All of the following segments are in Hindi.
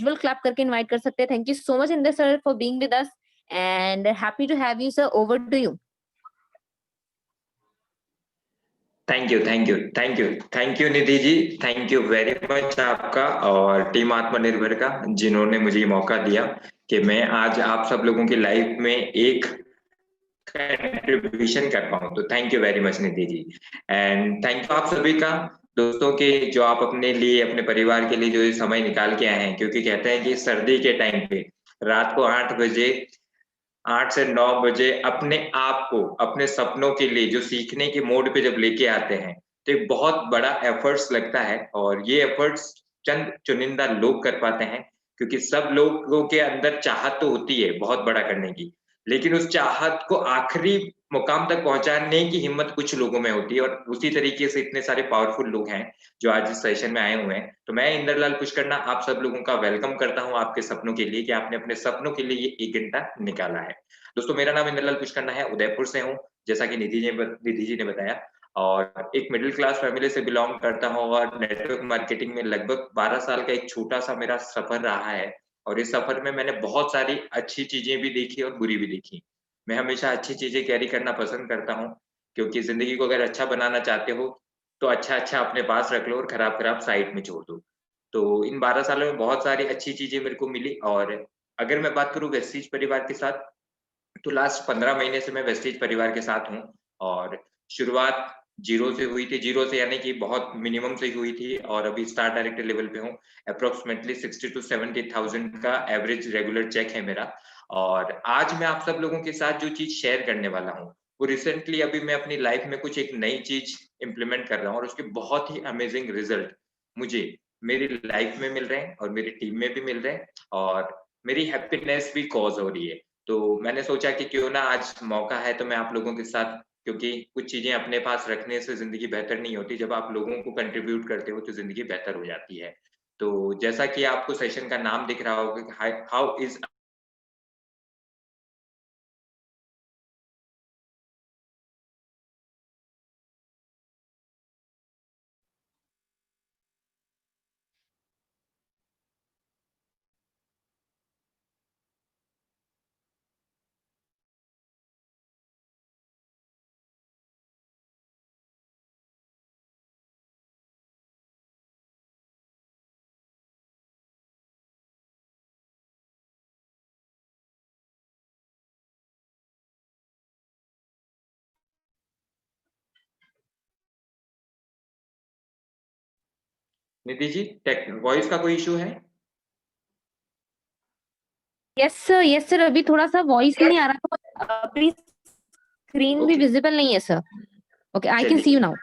विजुअल क्लैप करके इनवाइट कर सकते हैं। Thank you so much Inder sir for being with us and happy to have you sir, over to you. Thank you thank you thank you thank you Nidhi ji, thank you very much आपका और टीम आत्मनिर्भर का, जिन्होंने मुझे ये मौका दिया कि मैं आज आप सब लोगों की लाइफ में एक कंट्रीब्यूशन कर पाऊं। तो thank you very much Nidhi ji and thank you आप सभी का, दोस्तों के, जो आप अपने लिए अपने परिवार के लिए जो ये समय निकाल के आए हैं। क्योंकि कहते हैं कि सर्दी के टाइम पे रात को 8 बजे 8 से 9 बजे अपने आप को अपने सपनों के लिए जो सीखने के मोड पे जब लेके आते हैं तो एक बहुत बड़ा एफर्ट्स लगता है। और ये एफर्ट्स चंद चुनिंदा लोग कर पाते हैं, क्योंकि सब लोगों के अंदर चाहत तो होती है बहुत बड़ा करने की, लेकिन उस चाहत को आखिरी मुकाम तक पहुंचाने की हिम्मत कुछ लोगों में होती है। और उसी तरीके से इतने सारे पावरफुल लोग हैं जो आज इस सेशन में आए हुए हैं। तो मैं इंदरलाल पुष्करना आप सब लोगों का वेलकम करता हूं आपके सपनों के लिए, कि आपने अपने सपनों के लिए ये 1 घंटा निकाला है। दोस्तों, मेरा नाम इंदरलाल पुष्करना है, उदयपुर से हूँ, जैसा कि निधि जी ने बताया, और एक मिडिल क्लास फैमिली से बिलोंग करता हूँ और नेटवर्क मार्केटिंग में लगभग 12 साल का एक छोटा सा मेरा सफर रहा है। और इस सफर में मैंने बहुत सारी अच्छी चीजें भी देखी और बुरी भी देखी। मैं हमेशा अच्छी चीजें कैरी करना पसंद करता हूँ, क्योंकि जिंदगी को अगर अच्छा बनाना चाहते हो तो अच्छा अच्छा अपने पास रख लो और खराब खराब साइड में छोड़ दो। तो इन 12 सालों में बहुत सारी अच्छी चीजें मेरे को मिली। और अगर मैं बात करूँ वेस्टीज परिवार के साथ, तो लास्ट 15 महीने से मैं वेस्टीज परिवार के साथ हूँ। और शुरुआत जीरो से हुई थी, जीरो से यानी कि बहुत मिनिमम से हुई थी, और अभी स्टार डायरेक्टर लेवल पे हूँ। अप्रोक्सीमेटली 60 to 70,000 का एवरेज रेगुलर चेक है मेरा। और आज मैं आप सब लोगों के साथ जो चीज शेयर करने वाला हूँ, वो रिसेंटली अभी मैं अपनी लाइफ में कुछ एक नई चीज इम्प्लीमेंट कर रहा हूँ, और उसके बहुत ही अमेजिंग रिजल्ट मुझे मेरी लाइफ में मिल रहे हैं और मेरी टीम में भी मिल रहे हैं, और मेरी हैप्पीनेस भी कॉज हो रही है। तो मैंने सोचा कि क्यों ना आज मौका है तो मैं आप लोगों के साथ, क्योंकि कुछ चीजें अपने पास रखने से जिंदगी बेहतर नहीं होती, जब आप लोगों को कंट्रीब्यूट करते हो तो जिंदगी बेहतर हो जाती है। तो जैसा कि आपको सेशन का नाम दिख रहा होगा, how is Nidhi ji, tech voice का कोई इशू है? यस सर, अभी थोड़ा सा वॉइस नहीं आ रहा था, अभी स्क्रीन भी ओके, विजिबल नहीं है sir. Okay, I can see चलिए यू नाउ।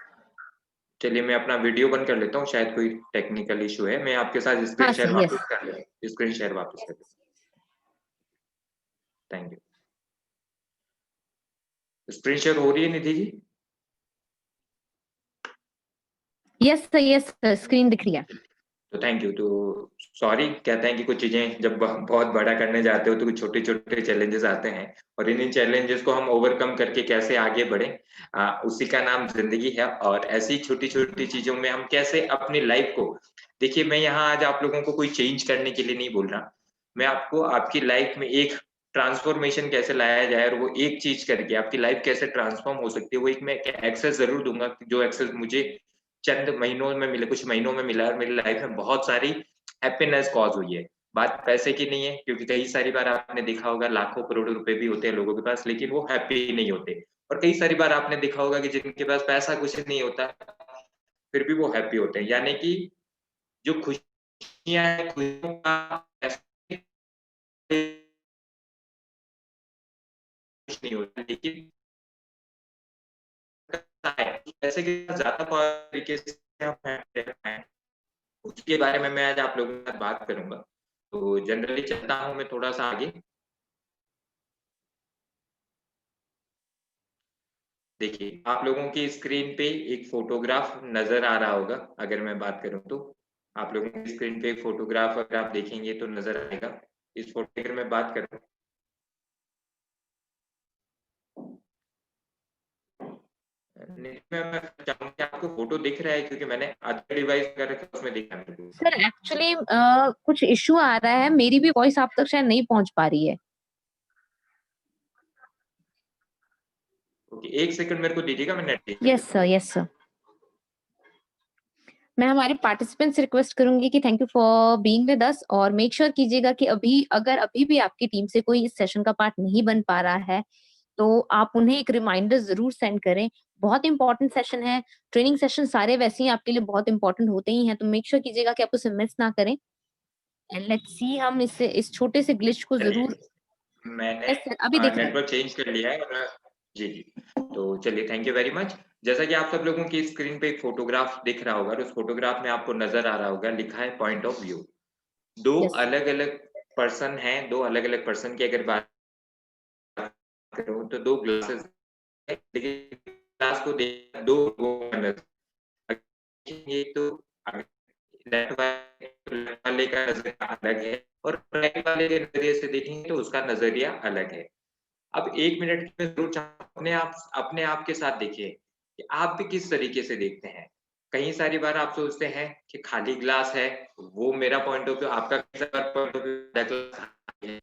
चलिए मैं अपना वीडियो बंद कर लेता हूँ, शायद कोई टेक्निकल इशू है। मैं आपके साथ हाँ स्क्रीन शेयर सर, यस। वापस कर लेता, स्क्रीन शेयर वापस कर लेता। Thank you. स्क्रीन शेयर हो रही है Nidhi ji? Yes sir, screen दिख रही है। तो थैंक यू। तो सॉरी, कहते हैं कि कुछ चीजें जब बहुत बड़ा करने जाते हो तो कुछ छोटे छोटे चैलेंजेस आते हैं, और इन चैलेंजेस को हम ओवरकम करके कैसे आगे बढ़े, उसी का नाम जिंदगी है। और ऐसी छोटी छोटी चीजों में हम कैसे अपनी लाइफ को, देखिए मैं यहाँ आज आप लोगों को कोई चेंज करने के लिए नहीं बोल रहा, मैं आपको आपकी लाइफ में एक ट्रांसफॉर्मेशन कैसे लाया जाए और वो एक चीज करके आपकी लाइफ कैसे ट्रांसफॉर्म हो सकती है, वो एक मैं एक्सेस जरूर दूंगा, जो एक्सेस मुझे चंद महीनों में मिले, कुछ महीनों में मिला, और मेरी लाइफ में बहुत सारी हैप्पीनेस कॉज हुई है। बात पैसे की नहीं है, क्योंकि कई सारी बार आपने देखा होगा लाखों करोड़ों रुपए भी होते हैं लोगों के पास, लेकिन वो हैप्पी नहीं होते। और कई सारी बार आपने देखा होगा कि जिनके पास पैसा कुछ नहीं होता फिर भी वो हैप्पी होते हैं। यानी कि जो खुशियां हैं, खुशियों का पैसे कुछ नहीं होता, लेकिन पैसे के साथ ज्यादा तरीके से हम happy हैं, उसके बारे में मैं आज आप लोगों के साथ बात करूंगा। तो जनरली चलता हूँ मैं थोड़ा सा आगे। देखिए आप लोगों की स्क्रीन पे एक फोटोग्राफ नजर आ रहा होगा, अगर मैं बात करूं तो आप लोगों की स्क्रीन पे एक फोटोग्राफ अगर आप देखेंगे तो नजर आएगा। इस फोटो की अगर मैं बात करूं, नहीं, मैं चाहूँगा कि आपको फ़ोटो दिख रहा है, क्योंकि मैंने अदर डिवाइस कर रखा है, उसमें दिखा मेरे को। सर एक्चुअली कुछ इश्यू आ रहा है, मेरी भी वॉइस आप तक शायद नहीं पहुँच पा रही है। ओके, 1 सेकंड मेरे को दीजिएगा, मैं नेट चेक कर यस लेता सर, हूँ। Yes sir. मैं हमारे पार्टिसिपेंट्स से रिक्वेस्ट करूँगी कि thank you for being with अस, और मेक श्योर कीजिएगा कि अगर अभी भी आपकी टीम से कोई इस सेशन का पार्ट नहीं बन पा रहा है, तो आप उन्हें एक रिमाइंडर ज़रूर सेंड करें। बहुत इम्पोर्टेंट सेशन है, ट्रेनिंग सेशन सारे वैसे ही आपके लिए बहुत इम्पोर्टेंट होते ही हैं, तो मेक श्योर कीजिएगा कि आप उसे मिस ना करें। एंड लेट्स सी, हम इस छोटे से ग्लिच को चलिए, ज़रूर। मैंने यस सर, अभी दिख रहा है। नेटवर्क चेंज कर लिया है, और जी, जी। तो चलिए, थैंक यू वेरी मच। जैसा कि आप सब लोगों की स्क्रीन पे एक फ़ोटोग्राफ दिख रहा होगा, और उस फ़ोटोग्राफ में आपको नज़र आ रहा होगा, लिखा है पॉइंट ऑफ व्यू। 2 यस। अलग-अलग पर्सन हैं, 2 अलग-अलग पर्सन की अगर बात करूँ तो 2 ग्लासेस हैं, लेकिन ग्लास को देख 2 लोगों का नज़र, ये तो लेफ्ट वाले का नज़रिया अलग है, और राइट वाले के नज़रिए से देखेंगे तो उसका नज़रिया अलग है। अब 1 मिनट में ज़रूर अपने आप के साथ देखिए कि आप भी किस तरीके से देखते हैं। कई सारी बार आप सोचते हैं कि खाली ग्लास है, वो मेरा पॉइंट ऑफ व्यू, आपका कैसा पॉइंट ऑफ व्यू है,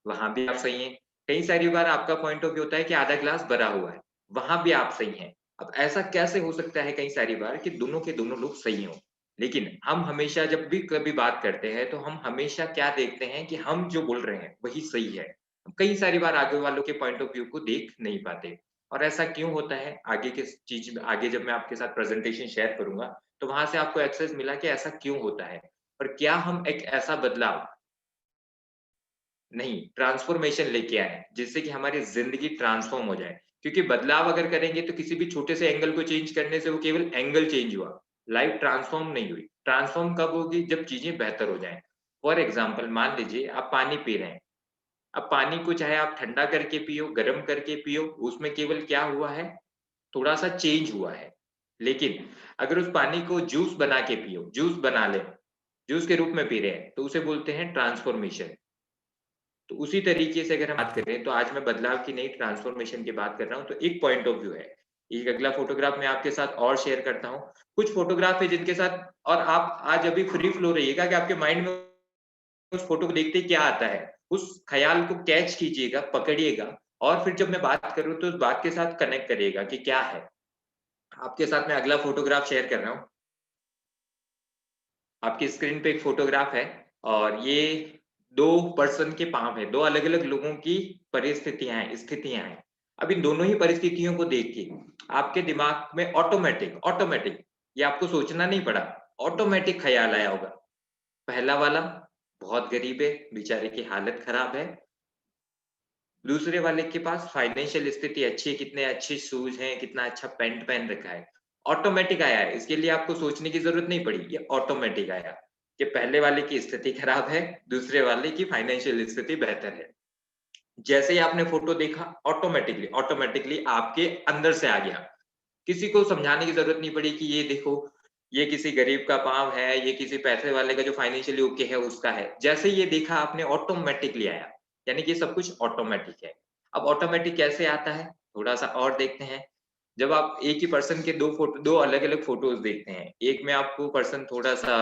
वहाँ भी आप सही हैं। कई सारी बार आपका पॉइंट ऑफ व्यू होता है कि आधा ग्लास भरा हुआ है, वहाँ भी आप सही हैं। अब ऐसा कैसे हो सकता है कई सारी बार कि दोनों के दोनों लोग सही हों? लेकिन हम हमेशा जब भी कभी बात करते हैं, तो हम हमेशा क्या देखते हैं कि हम जो बोल रहे हैं, वही सही है। कई सारी बार आगे वालों के पॉइंट ऑफ व्यू को देख नहीं पाते, और ऐसा क्यों होता है? आगे के चीज़ में आगे जब मैं आपके साथ प्रेज़ेंटेशन शेयर करूँगा, तो वहाँ से आपको एक्सेस मिला कि ऐसा क्यों होता है? और क्या हम एक ऐसा बदलाव नहीं, ट्रांसफ़ॉर्मेशन लेके आए, जिससे कि हमारी ज़िंदगी ट्रांसफ़ॉर्म हो जाए। क्योंकि बदलाव अगर करेंगे, तो किसी भी छोटे से एंगल को चेंज करने से वो केवल एंगल चेंज हुआ, लाइफ़ ट्रांसफ़ॉर्म नहीं हुई। ट्रांसफ़ॉर्म कब होगी? जब चीज़ें बेहतर हो जाएँ। फॉर एग्ज़ाम्पल, मान लीजिए आप पानी पी रहे हैं। अब पानी को चाहे आप ठंडा करके पियो, गरम करके पियो, उसमें केवल क्या हुआ है? थोड़ा-सा चेंज हुआ है। लेकिन अगर उस पानी को जूस बना के पियो, जूस बना लें, जूस के रूप में पी रहे हैं, तो उसे बोलते हैं ट्रांसफ़ॉर्मेशन। तो उसी तरीके से अगर हम बात करें, तो आज मैं बदलाव की नहीं, ट्रांसफॉर्मेशन की बात कर रहा हूँ, तो एक पॉइंट ऑफ व्यू है। एक अगला फ़ोटोग्राफ मैं आपके साथ और शेयर करता हूँ। कुछ फ़ोटोग्राफ है जिनके साथ, और आप आज अभी फ्री फ्लो रहिएगा कि आपके माइंड में उस फ़ोटो को देखते ही क्या आता है, उस ख़्याल को कैच कीजिएगा, पकड़िएगा, और फिर जब मैं बात करूँ तो उस बात के साथ कनेक्ट करिएगा कि क्या है। आपके साथ मैं अगला फ़ोटोग्राफ शेयर कर रहा हूँ। आपकी स्क्रीन पे एक फ़ोटोग्राफ है, और ये 2 पर्सन के पाँव हैं, 2 अलग-अलग लोगों की परिस्थितियाँ हैं, स्थितियाँ हैं। अब इन दोनों ही परिस्थितियों को देख के आपके दिमाग में ऑटोमैटिक ये आपको सोचना नहीं पड़ा, ऑटोमैटिक ख़्याल आया होगा। पहला वाला बहुत गरीब है, बेचारे की हालत ख़राब है। दूसरे वाले के पास फाइनेंशियल स्थिति अच्छी है, कितने अच्छे शूज़ हैं, कितना अच्छा पैंट पहन रखा है। ऑटोमैटिक आया है, इसके लिए आपको सोचने की ज़रूरत नहीं पड़ी, ये ऑटोमैटिक आया कि पहले वाले की स्थिति खराब है, दूसरे वाले की फाइनेंशियल स्थिति बेहतर है। जैसे ही आपने फ़ोटो देखा, ऑटोमैटिकली आपके अंदर से आ गया। किसी को समझाने की ज़रूरत नहीं पड़ी कि ये देखो, ये किसी गरीब का पाँव है, ये किसी पैसे वाले का जो फाइनेंशियली ओके है उसका है। जैसे ही ये देखा आपने, ऑटोमैटिकली आया, यानी कि सब कुछ ऑटोमैटिक है। अब ऑटोमैटिक कैसे आता है? थोड़ा-सा और देखते हैं। जब आप एक ही पर्सन के 2 अलग-अलग फ़ोटोज़ देखते हैं, एक में आपको पर्सन थोड़ा-सा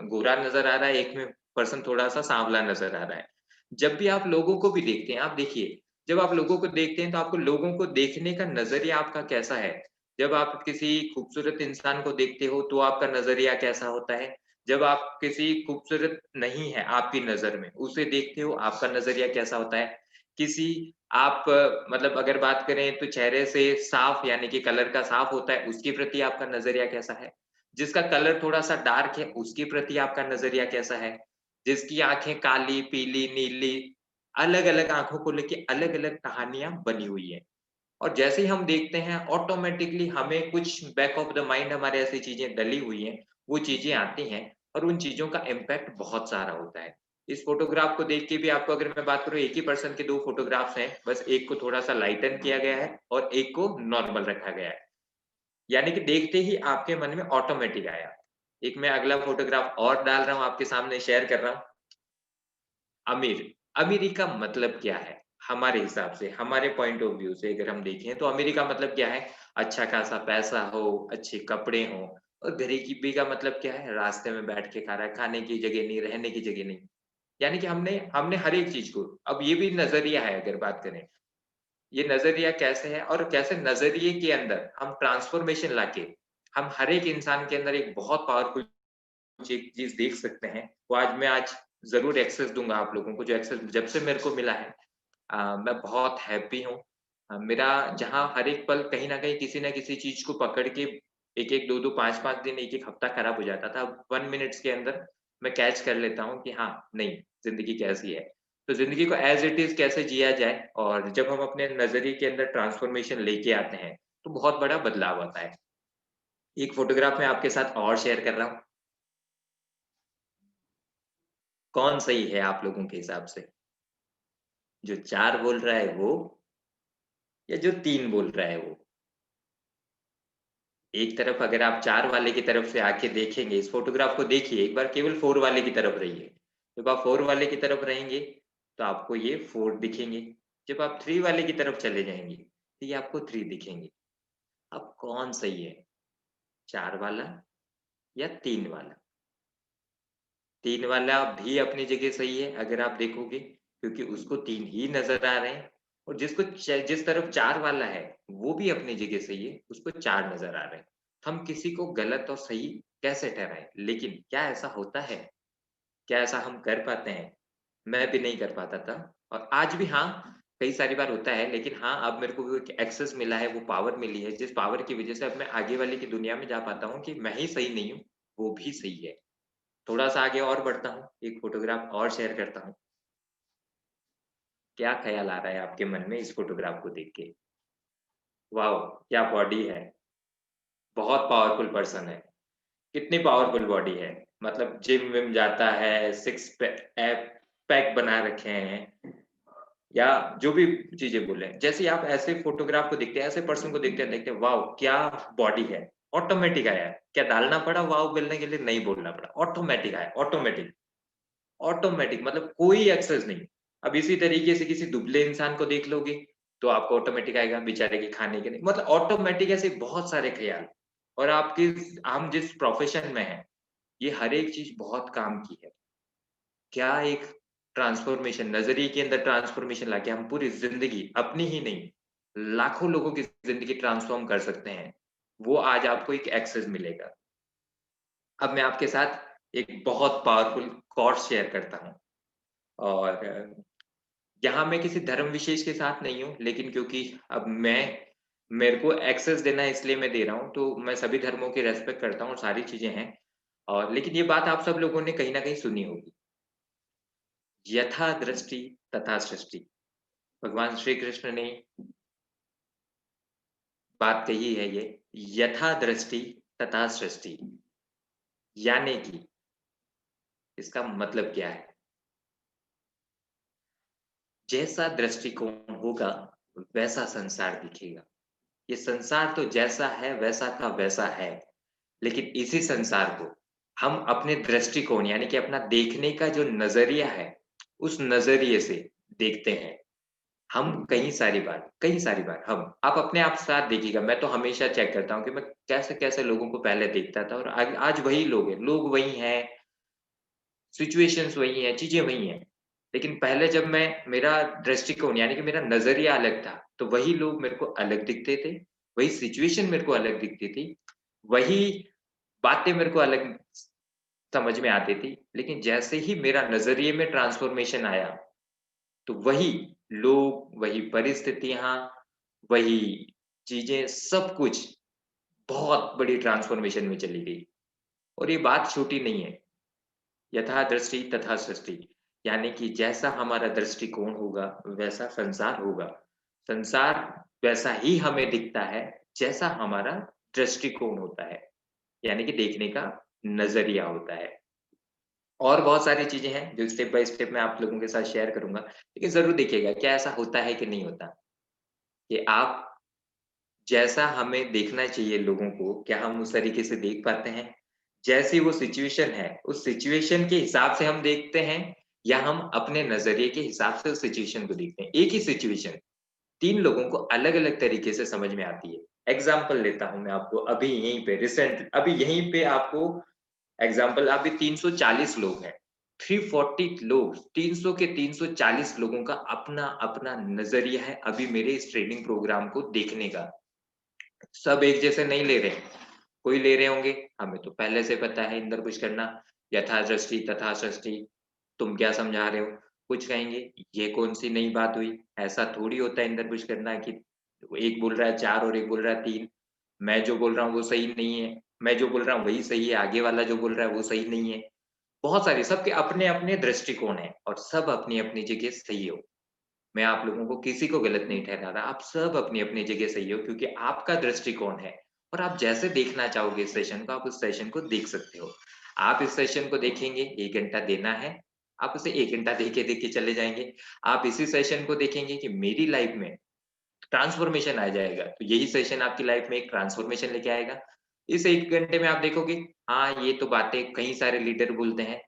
गोरा नज़र आ रहा है, एक में पर्सन थोड़ा-सा सांवला नज़र आ रहा है। जब भी आप लोगों को भी देखते हैं, आप देखिए, जब आप लोगों को देखते हैं, तो आपको लोगों को देखने का नज़रिया आपका कैसा है? जब आप किसी खूबसूरत इंसान को देखते हो, तो आपका नज़रिया कैसा होता है? जब आप किसी खूबसूरत नहीं है आपकी नज़र में, उसे देखते हो, आपका नज़रिया कैसा होता है? किसी आप मतलब अगर बात करें तो चेहरे से साफ, यानी कि कलर का साफ होता है, उसके प्रति आपका नज़रिया कैसा है? जिसका कलर थोड़ा-सा डार्क है, उसके प्रति आपका नज़रिया कैसा है? जिसकी आँखें काली, पीली, नीली, अलग-अलग आँखों को लेके अलग-अलग कहानियाँ बनी हुई हैं। और जैसे ही हम देखते हैं, ऑटोमैटिकली हमें कुछ बैक ऑफ द माइंड हमारे ऐसी चीज़ें डली हुई हैं, वो चीज़ें आती हैं, और उन चीज़ों का इम्पैक्ट बहुत सारा होता है। इस फ़ोटोग्राफ को देख के भी आपको, अगर मैं बात करूँ, एक ही पर्सन के 2 फ़ोटोग्राफ्स हैं, बस एक को थोड़ा-सा लाइटन किया गया है और एक को नॉर्मल रखा गया है। यानी कि देखते ही आपके मन में ऑटोमैटिक आया। एक मैं अगला फ़ोटोग्राफ और डाल रहा हूँ, आपके सामने शेयर कर रहा हूँ। अमीर, अमीरी का मतलब क्या है? हमारे हिसाब से, हमारे पॉइंट ऑफ व्यू से अगर हम देखें तो अमेरिका मतलब क्या है? अच्छा खासा पैसा हो, अच्छे कपड़े हों और गरीबी का मतलब क्या है? रास्ते में बैठ के खा रहा है, खाने की जगह नहीं, रहने की जगह नहीं। यानी कि हमने हमने हर एक चीज़ को अब ये भी नज़रिया है अगर बात करें। ये नज़रिया कैसे है और कैसे नज़रिए के अंदर हम ट्रांसफ़ॉर्मेशन लाके, हम हर एक इंसान के अंदर एक बहुत पावरफुल एक चीज़ देख सकते हैं। वो आज ज़रूर एक्सेस दूँगा आप लोगों को, जो एक्सेस जब से मेरे को मिला है मैं बहुत हैप्पी हूँ। मेरा जहाँ हर एक पल कहीं न कहीं किसी न किसी चीज़ को पकड़ के 1-1, 2-2, 5-5 दिन, 1-1 हफ्ता खराब हो जाता था। अब 1 मिनट्स के अंदर मैं कैच कर लेता हूँ कि हाँ, नहीं, ज़िंदगी कैसी है। तो ज़िंदगी को एज़ इट इज़ कैसे जिया जाए और जब हम अपने नज़रिए के अंदर ट्रांसफ़ॉर्मेशन लेके आते हैं, तो बहुत बड़ा बदलाव आता है। एक फ़ोटोग्राफ मैं आपके साथ और शेयर कर रहा हूँ। कौन सही है आप लोगों के हिसाब से? जो 4 बोल रहा है वो या जो 3 बोल रहा है वो? एक तरफ अगर आप 4 वाले की तरफ से आके देखेंगे, इस फ़ोटोग्राफ को देखिए, एक बार केवल 4 वाले की तरफ रहिए। जब आप 4 वाले की तरफ रहेंगे, तो आपको ये 4 दिखेंगे। जब आप 3 वाले की तरफ चले जाएँगे, तो ये आपको 3 दिखेंगे। अब कौन सही है, 4 वाला या 3 वाला? 3 वाला भी अपनी जगह सही है अगर आप देखोगे, क्योंकि उसको 3 ही नज़र आ रहे हैं और जिस तरफ 4 वाला है, वो भी अपनी जगह सही है, उसको 4 नज़र आ रहे हैं। हम किसी को गलत और सही कैसे ठहराएँ? लेकिन क्या ऐसा होता है? क्या ऐसा हम कर पाते हैं? मैं भी नहीं कर पाता था और आज भी हाँ, कई सारी बार होता है, लेकिन हाँ, अब मेरे को वो एक एक्सेस मिला है, वो पावर मिली है, जिस पावर की वज़ह से अब मैं आगे वाले की दुनिया में जा पाता हूँ कि मैं ही सही नहीं हूँ, वो भी सही है। थोड़ा-सा आगे और बढ़ता हूँ, एक फ़ोटोग्राफ और शेयर करता हूँ। क्या ख़्याल आ रहा है आपके मन में इस फ़ोटोग्राफ को देख के? वॉव! क्या बॉडी है, बहुत पावरफुल पर्सन है। कितनी पावरफुल बॉडी है, मतलब जिम-विम जाता है, सिक्स पैक बना रखे हैं या जो भी चीज़ें बोले। जैसे ही आप ऐसे फ़ोटोग्राफ को देखते हैं, ऐसे पर्सन को देखते हैं, वॉव! क्या बॉडी है। ऑटोमैटिक आया। क्या डालना पड़ा वॉव बोलने के लिए? नहीं बोलना पड़ा, ऑटोमैटिक आया, ऑटोमैटिक। ऑटोमैटिक मतलब कोई एक्सेस नहीं। अब इसी तरीके से किसी दुबले इंसान को देख लोगे, तो आपको ऑटोमैटिक आएगा बेचारे के खाने के लिए मतलब ऑटोमैटिक ऐसे बहुत सारे ख़्याल और आपके हम जिस प्रोफ़ेशन में हैं, ये हर एक चीज़ बहुत काम की है। क्या एक ट्रांसफ़ॉर्मेशन नज़रिए के अंदर ट्रांसफ़ॉर्मेशन लाके हम पूरी ज़िंदगी अपनी ही नहीं, लाखों लोगों की ज़िंदगी ट्रांसफ़ॉर्म कर सकते हैं। वो आज आपको एक एक्सेस मिलेगा। अब मैं आपके साथ एक बहुत पावरफुल कोट्स शेयर करता हूँ और यहाँ मैं किसी धर्म विशेष के साथ नहीं हूँ, लेकिन क्योंकि अब मेरे को एक्सेस देना है इसलिए मैं दे रहा हूँ, तो मैं सभी धर्मों की रिस्पेक्ट करता हूँ, सारी चीज़ें हैं और लेकिन ये बात आप सब लोगों ने कहीं न कहीं सुनी होगी। यथा दृष्टि तथा सृष्टि। भगवान श्री कृष्ण ने बात कही है ये, यथा दृष्टि तथा सृष्टि। यानी कि इसका मतलब क्या है? जैसा दृष्टिकोण होगा, वैसा संसार दिखेगा। ये संसार तो जैसा है वैसा का वैसा है, लेकिन इसी संसार को हम अपने दृष्टिकोण यानी कि अपना देखने का जो नज़रिया है, उस नज़रिए से देखते हैं। हम कई सारी बार हम आप अपने आप साथ देखिएगा, मैं तो हमेशा चेक करता हूँ कि मैं कैसे-कैसे लोगों को पहले देखता था और आज आज वही लोग हैं, लोग वही हैं, सिचुएशंस वही हैं, चीज़ें वही हैं। लेकिन पहले जब मैं मेरा दृष्टिकोण यानी कि मेरा नज़रिया अलग था, तो वही लोग मेरे को अलग दिखते थे, वही सिचुएशन मेरे को अलग दिखती थी, वही बातें मेरे को अलग समझ में आती थी। लेकिन जैसे ही मेरा नज़रिए में ट्रांसफ़ॉर्मेशन आया, तो वही लोग, वही परिस्थितियाँ, वही चीज़ें, सब कुछ बहुत बड़ी ट्रांसफ़ॉर्मेशन में चली गई। और ये बात छोटी नहीं है। यथा दृष्टि तथा सृष्टि यानी कि जैसा हमारा दृष्टिकोण होगा वैसा संसार होगा। संसार वैसा ही हमें दिखता है जैसा हमारा दृष्टिकोण होता है, यानी कि देखने का नज़रिया होता है। और बहुत सारी चीज़ें हैं जो स्टेप बाय स्टेप मैं आप लोगों के साथ शेयर करूँगा। लेकिन ज़रूर देखिएगा क्या ऐसा होता है कि नहीं होता? कि आप जैसा हमें देखना चाहिए लोगों को, क्या हम उस तरीके से देख पाते हैं? जैसी वो सिचुएशन है, उस सिचुएशन के हिसाब से हम देखते हैं या हम अपने नजरिए के हिसाब से उस सिचुएशन को देखते हैं? एक ही सिचुएशन 3 लोगों को अलग-अलग तरीके से समझ में आती है। एग्ज़ाम्पल लेता हूँ मैं आपको अभी यहीं पे रिसेंट अभी यहीं पे आपको एग्ज़ाम्पल अभी 340 लोग हैं। 340 लोग 300 के 340 लोगों का अपना-अपना नज़रिया है अभी मेरे इस ट्रेनिंग प्रोग्राम को देखने का। सब एक जैसे नहीं ले रहे। कोई ले रहे होंगे, हमें तो पहले से पता है इंद्र कुछ करना, यथा दृष्टि तथा सृष्टि, तुम क्या समझा रहे हो? कुछ कहेंगे, ये कौन-सी नई बात हुई? ऐसा थोड़ी होता है इंद्र कुछ करना कि एक बोल रहा है 4 और एक बोल रहा है 3, मैं जो बोल रहा हूँ वो सही नहीं है, मैं जो बोल रहा हूँ वही सही है, आगे वाला जो बोल रहा है वो सही नहीं है। बहुत सारे सबके अपने-अपने दृष्टिकोण हैं और सब अपनी-अपनी जगह सही हो। मैं आप लोगों को किसी को गलत नहीं ठहरा रहा, आप सब अपनी-अपनी जगह सही हो क्योंकि आपका दृष्टिकोण है और आप जैसे देखना चाहोगे इस सेशन को, आप उस सेशन को देख सकते हो। आप इस सेशन को देखेंगे, 1 घंटा देना है, आप उसे 1 घंटा देख के चले जाएँगे। आप इसी सेशन को देखेंगे कि मेरी लाइफ में ट्रांसफॉर्मेशन आ जाएगा, तो यही सेशन आपकी लाइफ में एक ट्रांसफॉर्मेशन लेके आएगा। इस 1 घंटे में आप देखोगे, हाँ, ये तो बातें कई सारे लीडर बोलते हैं।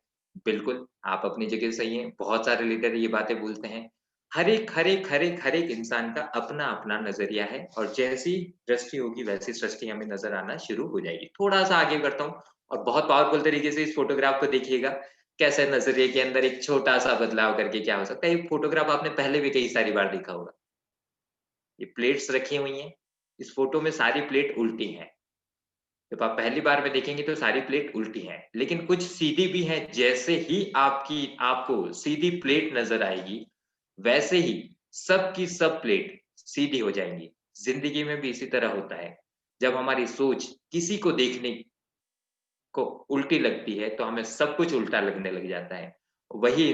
बिल्कुल, आप अपनी जगह सही हैं, बहुत सारे लीडर ये बातें बोलते हैं। हर एक इंसान का अपना-अपना नज़रिया है और जैसी दृष्टि होगी वैसी सृष्टि हमें नज़र आना शुरू हो जाएगी। थोड़ा-सा आगे बढ़ता हूँ और बहुत पावरफुल तरीके से इस फ़ोटोग्राफ को देखिएगा, कैसे नज़रिए के अंदर एक छोटा-सा बदलाव करके क्या हो सकता है। ये फ़ोटोग्राफ आपने पहले भी कई सारी बार देखा होगा। ये प्लेट्स रखी हुई हैं, इस फ़ोटो में सारी प्लेट उल्टी हैं। जब आप पहली बार में देखेंगे तो सारी प्लेट उल्टी हैं, लेकिन कुछ सीधी भी हैं, जैसे ही आपको सीधी प्लेट नज़र आएगी, वैसे ही सब की सब प्लेट सीधी हो जाएँगी। ज़िंदगी में भी इसी तरह होता है। जब हमारी सोच किसी को देखने को उल्टी लगती है, तो हमें सब कुछ उल्टा लगने लग जाता है। वही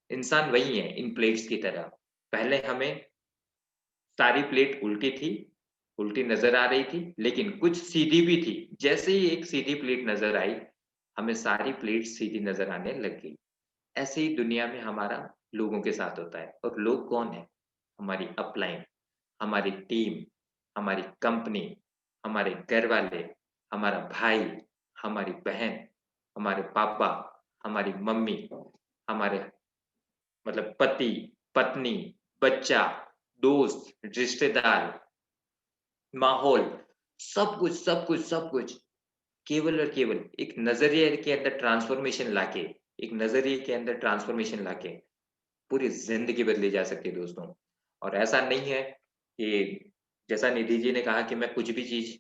इंसान वही है इन प्लेट्स की तरह। पहले हमें सारी प्लेट उल्टी थी, उल्टी नज़र आ रही थी, लेकिन कुछ सीधी भी थी। जैसे ही एक सीधी प्लेट नज़र आई, हमें सारी प्लेट सीधी नज़र आने लग गई। ऐसे ही दुनिया में हमारा लोगों के साथ होता है और लोग कौन हैं? हमारी अपलाइन, हमारी टीम, हमारी कंपनी, हमारे घरवाले, हमारा भाई, हमारी बहन, हमारे पापा, हमारी मम्मी, हमारे मतलब पति, पत्नी, बच्चा, दोस्त, रिश्तेदार, माहौल, सब कुछ केवल और केवल एक नज़रिए के अंदर ट्रांसफ़ॉर्मेशन लाके एक नज़रिए के अंदर ट्रांसफ़ॉर्मेशन लाके पूरी ज़िंदगी बदली जा सकती है दोस्तों। और ऐसा नहीं है कि जैसा निधि जी ने कहा कि मैं कुछ भी चीज़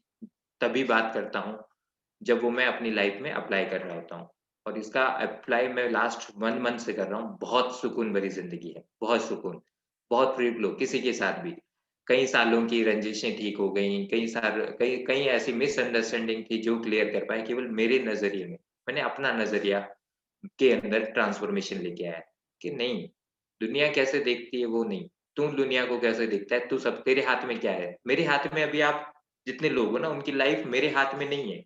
तभी बात करता हूँ, जब वो मैं अपनी लाइफ़ में अप्लाई कर रहा होता हूँ। और इसका अप्लाई मैं लास्ट 1 मंथ से कर रहा हूँ। बहुत सुकून भरी ज़िंदगी है, बहुत सुकून, बहुत फ्री फ्लो किसी के साथ भी। कई सालों की रंजिशें ठीक हो गईं, कई कई ऐसी मिसअंडरस्टैंडिंग थी जो क्लियर कर पाए केवल मेरे नज़रिए में। मैंने अपना नज़रिया के अंदर ट्रांसफ़ॉर्मेशन लेके आया कि नहीं, दुनिया कैसे देखती है वो नहीं, तू दुनिया को कैसे देखता है, तू सब तेरे हाथ में क्या है? मेरे हाथ में अभी आप जितने लोग हो ना उनकी लाइफ़ मेरे हाथ में नहीं है।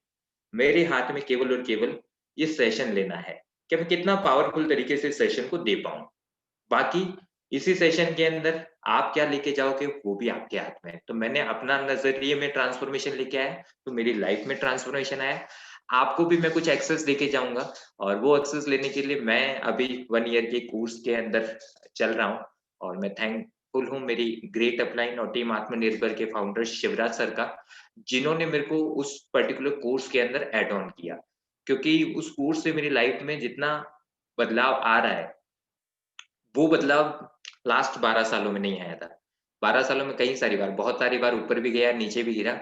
मेरे हाथ में केवल और केवल ये सेशन लेना है, कि मैं कितना पावरफुल तरीके से इस सेशन को दे पाऊँ। बाकी इसी सेशन के अंदर आप क्या लेके जाओगे वो भी आपके हाथ में है। तो मैंने अपना नज़रिए में ट्रांसफ़ॉर्मेशन लेके आया, तो मेरी लाइफ़ में ट्रांसफ़ॉर्मेशन आया। आपको भी मैं कुछ एक्सेस देके जाऊँगा और वो एक्सेस लेने के लिए मैं अभी 1 ईयर के कोर्स के अंदर चल रहा हूँ और मैं थैंकफुल हूँ मेरी ग्रेट अपलाइन और टीम आत्मनिर्भर के फाउंडर शिवराज सर का, जिन्होंने मेरे को उस पर्टिकुलर कोर्स के अंदर ऐड ऑन किया। क्योंकि उस कोर्स से मेरी लाइफ़ में जितना बदलाव आ रहा है वो बदलाव लास्ट 12 सालों में नहीं आया था। 12 सालों में कई सारी बार, बहुत सारी बार ऊपर भी गया, नीचे भी गिरा,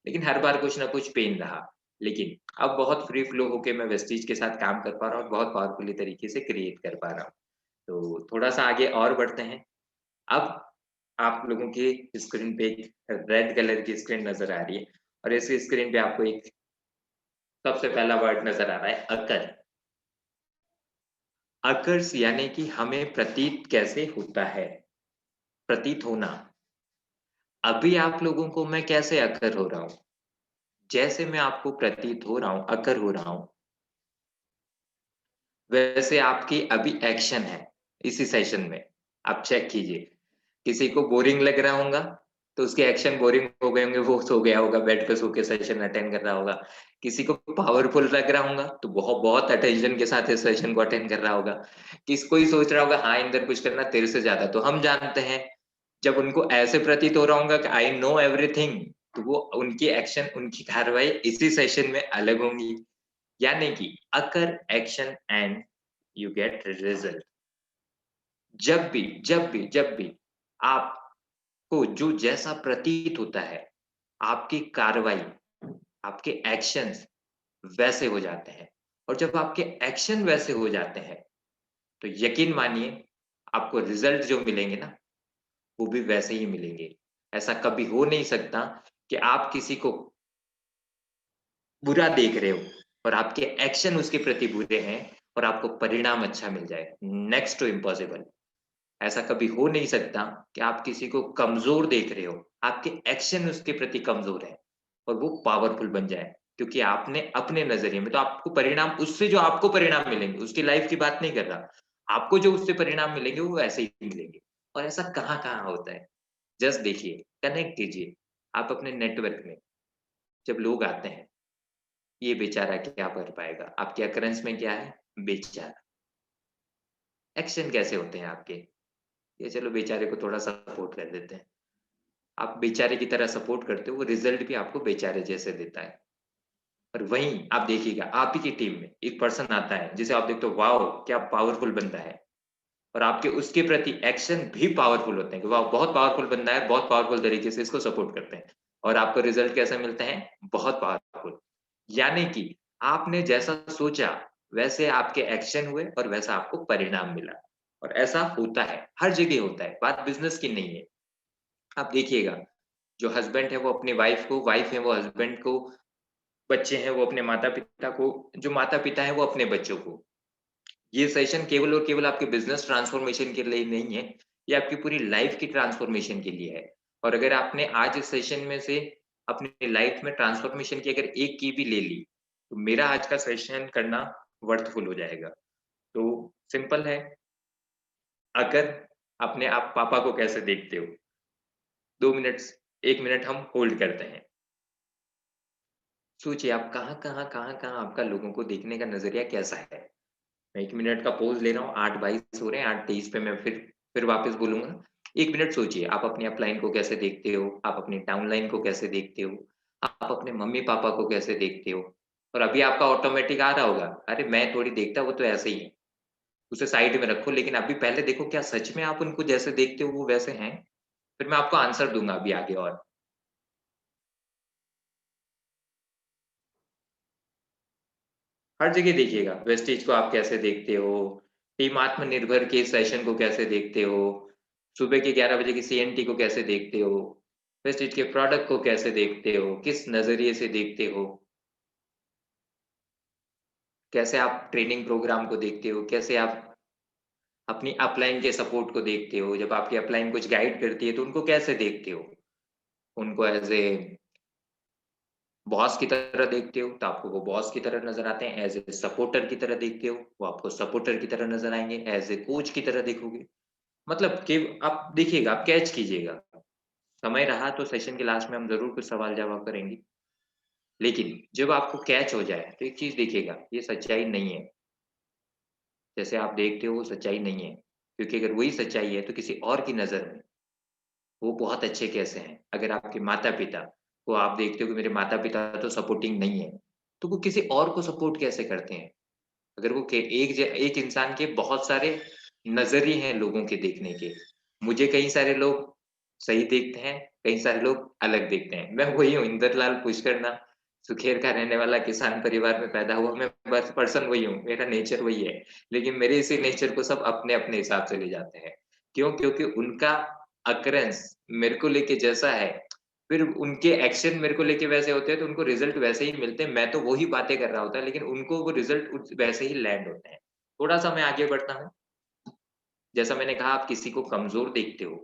लेकिन हर बार कुछ ना कुछ पेन रहा। लेकिन अब बहुत फ्री फ्लो होके मैं वेस्टीज के साथ काम कर पा रहा हूँ और बहुत पावरफुली तरीके से क्रिएट कर पा रहा हूँ। तो थोड़ा-सा आगे और बढ़ते हैं। अब आप लोगों की स्क्रीन पे एक रेड कलर की स्क्रीन नज़र आ रही है और इस स्क्रीन पे आपको एक सबसे पहला वर्ड नज़र आ रहा है अकर। अकर्स यानी कि हमें प्रतीत कैसे होता है? प्रतीत होना। अभी आप लोगों को मैं कैसे अकर हो रहा हूँ? जैसे मैं आपको प्रतीत हो रहा हूँ, अकर हो रहा हूँ, वैसे आपकी अभी एक्शन है, इसी सेशन में। आप चेक कीजिए। किसी को बोरिंग लग रहा होगा, तो उसके एक्शन बोरिंग हो गए होंगे, वो सो गया होगा, बेड पे सो के सेशन अटेंड कर रहा होगा। किसी को पावरफुल लग रहा होगा तो बहुत बहुत अटेंशन के साथ इस सेशन को अटेंड कर रहा होगा। कोई सोच रहा होगा हाँ इंदर कुछ करना तेरे से ज्यादा। तो हम जानते हैं जब उनको ऐसे प्रतीत हो रहा होगा कि आई नो एवरीथिंग, तो वो उनकी एक्शन, उनकी कार्रवाई इसी सेशन में अलग होंगी। यानी कि occur action and you get result. जब भी आपको जो जैसा प्रतीत होता है, आपकी कार्रवाई, आपके एक्शंस वैसे हो जाते हैं। और जब आपके एक्शन वैसे हो जाते हैं, तो यकीन मानिए आपको रिजल्ट जो मिलेंगे ना, वो भी वैसे ही मिलेंगे। ऐसा कभी हो नहीं सकता कि आप किसी को बुरा देख रहे हो और आपके एक्शन उसके प्रति बुरे हैं और आपको परिणाम अच्छा मिल जाए। Next to impossible. ऐसा कभी हो नहीं सकता कि आप किसी को कमजोर देख रहे हो, आपके एक्शन उसके प्रति कमजोर है और वो पावरफुल बन जाए, क्योंकि आपने अपने नजरिए में, तो आपको परिणाम उससे जो आपको परिणाम मिलेंगे, उसकी लाइफ की बात नहीं कर रहा, आपको जो उससे परिणाम मिलेंगे वो ऐसे ही मिलेंगे। और ऐसा कहाँ कहाँ होता है, जस्ट देखिए, कनेक्ट कीजिए आप अपने नेटवर्क में। जब लोग आते हैं, ये बेचारा क्या कर पाएगा, आपके अकरेंस में क्या है, बेचारा। एक्शन कैसे होते हैं आपके, ये चलो बेचारे को थोड़ा सपोर्ट कर देते हैं। आप बेचारे की तरह सपोर्ट करते हो, वो रिजल्ट भी आपको बेचारे जैसे देता है। और वहीं आप देखिएगा आप ही की टीम में एक पर्सन आता है जिसे आप देखते हो वाओ क्या पावरफुल बंदा है, और आपके उसके प्रति एक्शन भी पावरफुल होते हैं कि वाह बहुत पावरफुल बंदा है, बहुत पावरफुल तरीके से इसको सपोर्ट करते हैं, और आपको रिजल्ट कैसे मिलते हैं, बहुत पावरफुल। यानी कि आपने जैसा सोचा वैसे आपके एक्शन हुए और वैसा आपको परिणाम मिला। और ऐसा होता है, हर जगह होता है, बात बिजनेस की नहीं है। आप देखिएगा, जो हस्बैंड है वो अपनी वाइफ को, वाइफ है वो हस्बैंड को, बच्चे हैं वो अपने माता पिता को, जो माता पिता है वो अपने बच्चों को। ये सेशन केवल और केवल आपके बिजनेस ट्रांसफॉर्मेशन के लिए नहीं है, ये आपकी पूरी लाइफ की ट्रांसफॉर्मेशन के लिए है। और अगर आपने आज इस सेशन में से अपनी लाइफ में ट्रांसफॉर्मेशन की अगर एक की भी ले ली, तो मेरा आज का सेशन करना वर्थफुल हो जाएगा। तो सिंपल है, अगर अपने आप पापा को कैसे देखते हो, 2 मिनट, 1 मिनट हम होल्ड करते हैं। सोचिए आप कहाँ-कहाँ आपका लोगों को देखने का नज़रिया कैसा है? मैं 1 मिनट का पॉज़ ले रहा हूँ, 8:22 हो रहे हैं, 8:23 पे मैं फिर वापस बोलूँगा। 1 मिनट सोचिए, आप अपनी अपलाइन को कैसे देखते हो? आप अपनी डाउनलाइन को कैसे देखते हो? आप अपने मम्मी-पापा को कैसे देखते हो? और अभी आपका ऑटोमैटिक आ रहा होगा, अरे! मैं थोड़ी देखता, वो तो ऐसे ही है। उसे साइड में रखो, लेकिन अभी पहले देखो क्या सच में आप उनको जैसे देखते हो वो वैसे हैं? फिर मैं आपको आंसर दूँगा अभी आगे और। हर जगह देखिएगा, वेस्टेज को आप कैसे देखते हो? टीम आत्मनिर्भर के सेशन को कैसे देखते हो? सुबह के 11 बजे की सीएनटी को कैसे देखते हो? वेस्टेज के प्रोडक्ट को कैसे देखते हो? किस नज़रिए से देखते हो? कैसे आप ट्रेनिंग प्रोग्राम को देखते हो? कैसे आप अपनी अपलाइन के सपोर्ट को देखते हो? जब आपकी अपलाइन कुछ गाइड करती है तो उनको कैसे देखते हो? उनको एज़ ए बॉस की तरह देखते हो, तो आपको वो बॉस की तरह नज़र आते हैं, एज़ ए सपोर्टर की तरह देखते हो, वो आपको सपोर्टर की तरह नज़र आएँगे, एज़ ए कोच की तरह देखोगे। मतलब कि आप देखिएगा, आप कैच कीजिएगा। समय रहा तो सेशन के लास्ट में हम ज़रूर कुछ सवाल-जवाब करेंगे। लेकिन जब आपको कैच हो जाए, तो एक चीज़ देखिएगा, ये सच्चाई नहीं है। जैसे आप देखते हो वो सच्चाई नहीं है। क्योंकि अगर वही सच्चाई है तो किसी और की नज़र में वो बहुत अच्छे कैसे हैं? अगर आपके माता-पिता को आप देखते हो कि मेरे माता-पिता तो सपोर्टिंग नहीं है, तो वो किसी और को सपोर्ट कैसे करते हैं? अगर वो के एक इंसान के बहुत सारे नज़रिए हैं लोगों के देखने के। मुझे कई सारे लोग सही देखते हैं, कई सारे लोग अलग देखते हैं। मैं वही हूँ, इंदरलाल पुष्करना, सुखेर का रहने वाला किसान परिवार में पैदा हुआ, मैं बस पर्सन वही हूँ, मेरा नेचर वही है। लेकिन मेरे इसी नेचर को सब अपने-अपने हिसाब से ले जाते हैं। क्यों? क्योंकि उनका अकरेंस मेरे को लेके जैसा है, फिर उनके एक्शन मेरे को लेके वैसे होते हैं, तो उनको रिज़ल्ट वैसे ही मिलते हैं। मैं तो वही बातें कर रहा होता है, लेकिन उनको वो रिज़ल्ट उस वैसे ही लैंड होते हैं। थोड़ा-सा मैं आगे बढ़ता हूँ। जैसा मैंने कहा आप किसी को कमज़ोर देखते हो,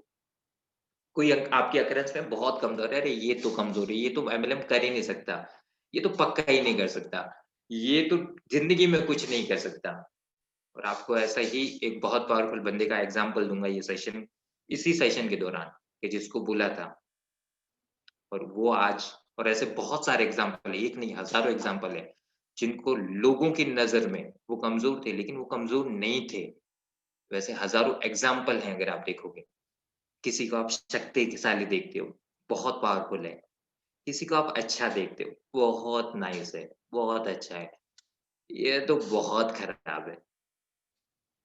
कोई आपके अकरेंस में बहुत कमज़ोर है, अरे ये तो कमज़ोर है, ये तो एमएलएम कर ही नहीं सकता, ये तो पक्का ही नहीं कर सकता, ये तो ज़िंदगी में कुछ नहीं कर सकता। और आपको ऐसा ही एक बहुत पावरफुल बंदे का एग्ज़ाम्पल दूँगा ये सेशन, इसी सेशन के दौरान, कि जिसको बोला था और वो आज, और ऐसे बहुत सारे एग्जाम्पल है, एक नहीं हज़ारों एग्जाम्पल है, जिनको लोगों की नज़र में वो कमज़ोर थे, लेकिन वो कमज़ोर नहीं थे। वैसे हज़ारों एग्जाम्पल हैं अगर आप देखोगे। किसी को आप शक्तिशाली देखते हो, बहुत पावरफुल है। किसी को आप अच्छा देखते हो, बहुत नाइस है, बहुत अच्छा है। ये तो बहुत खराब है,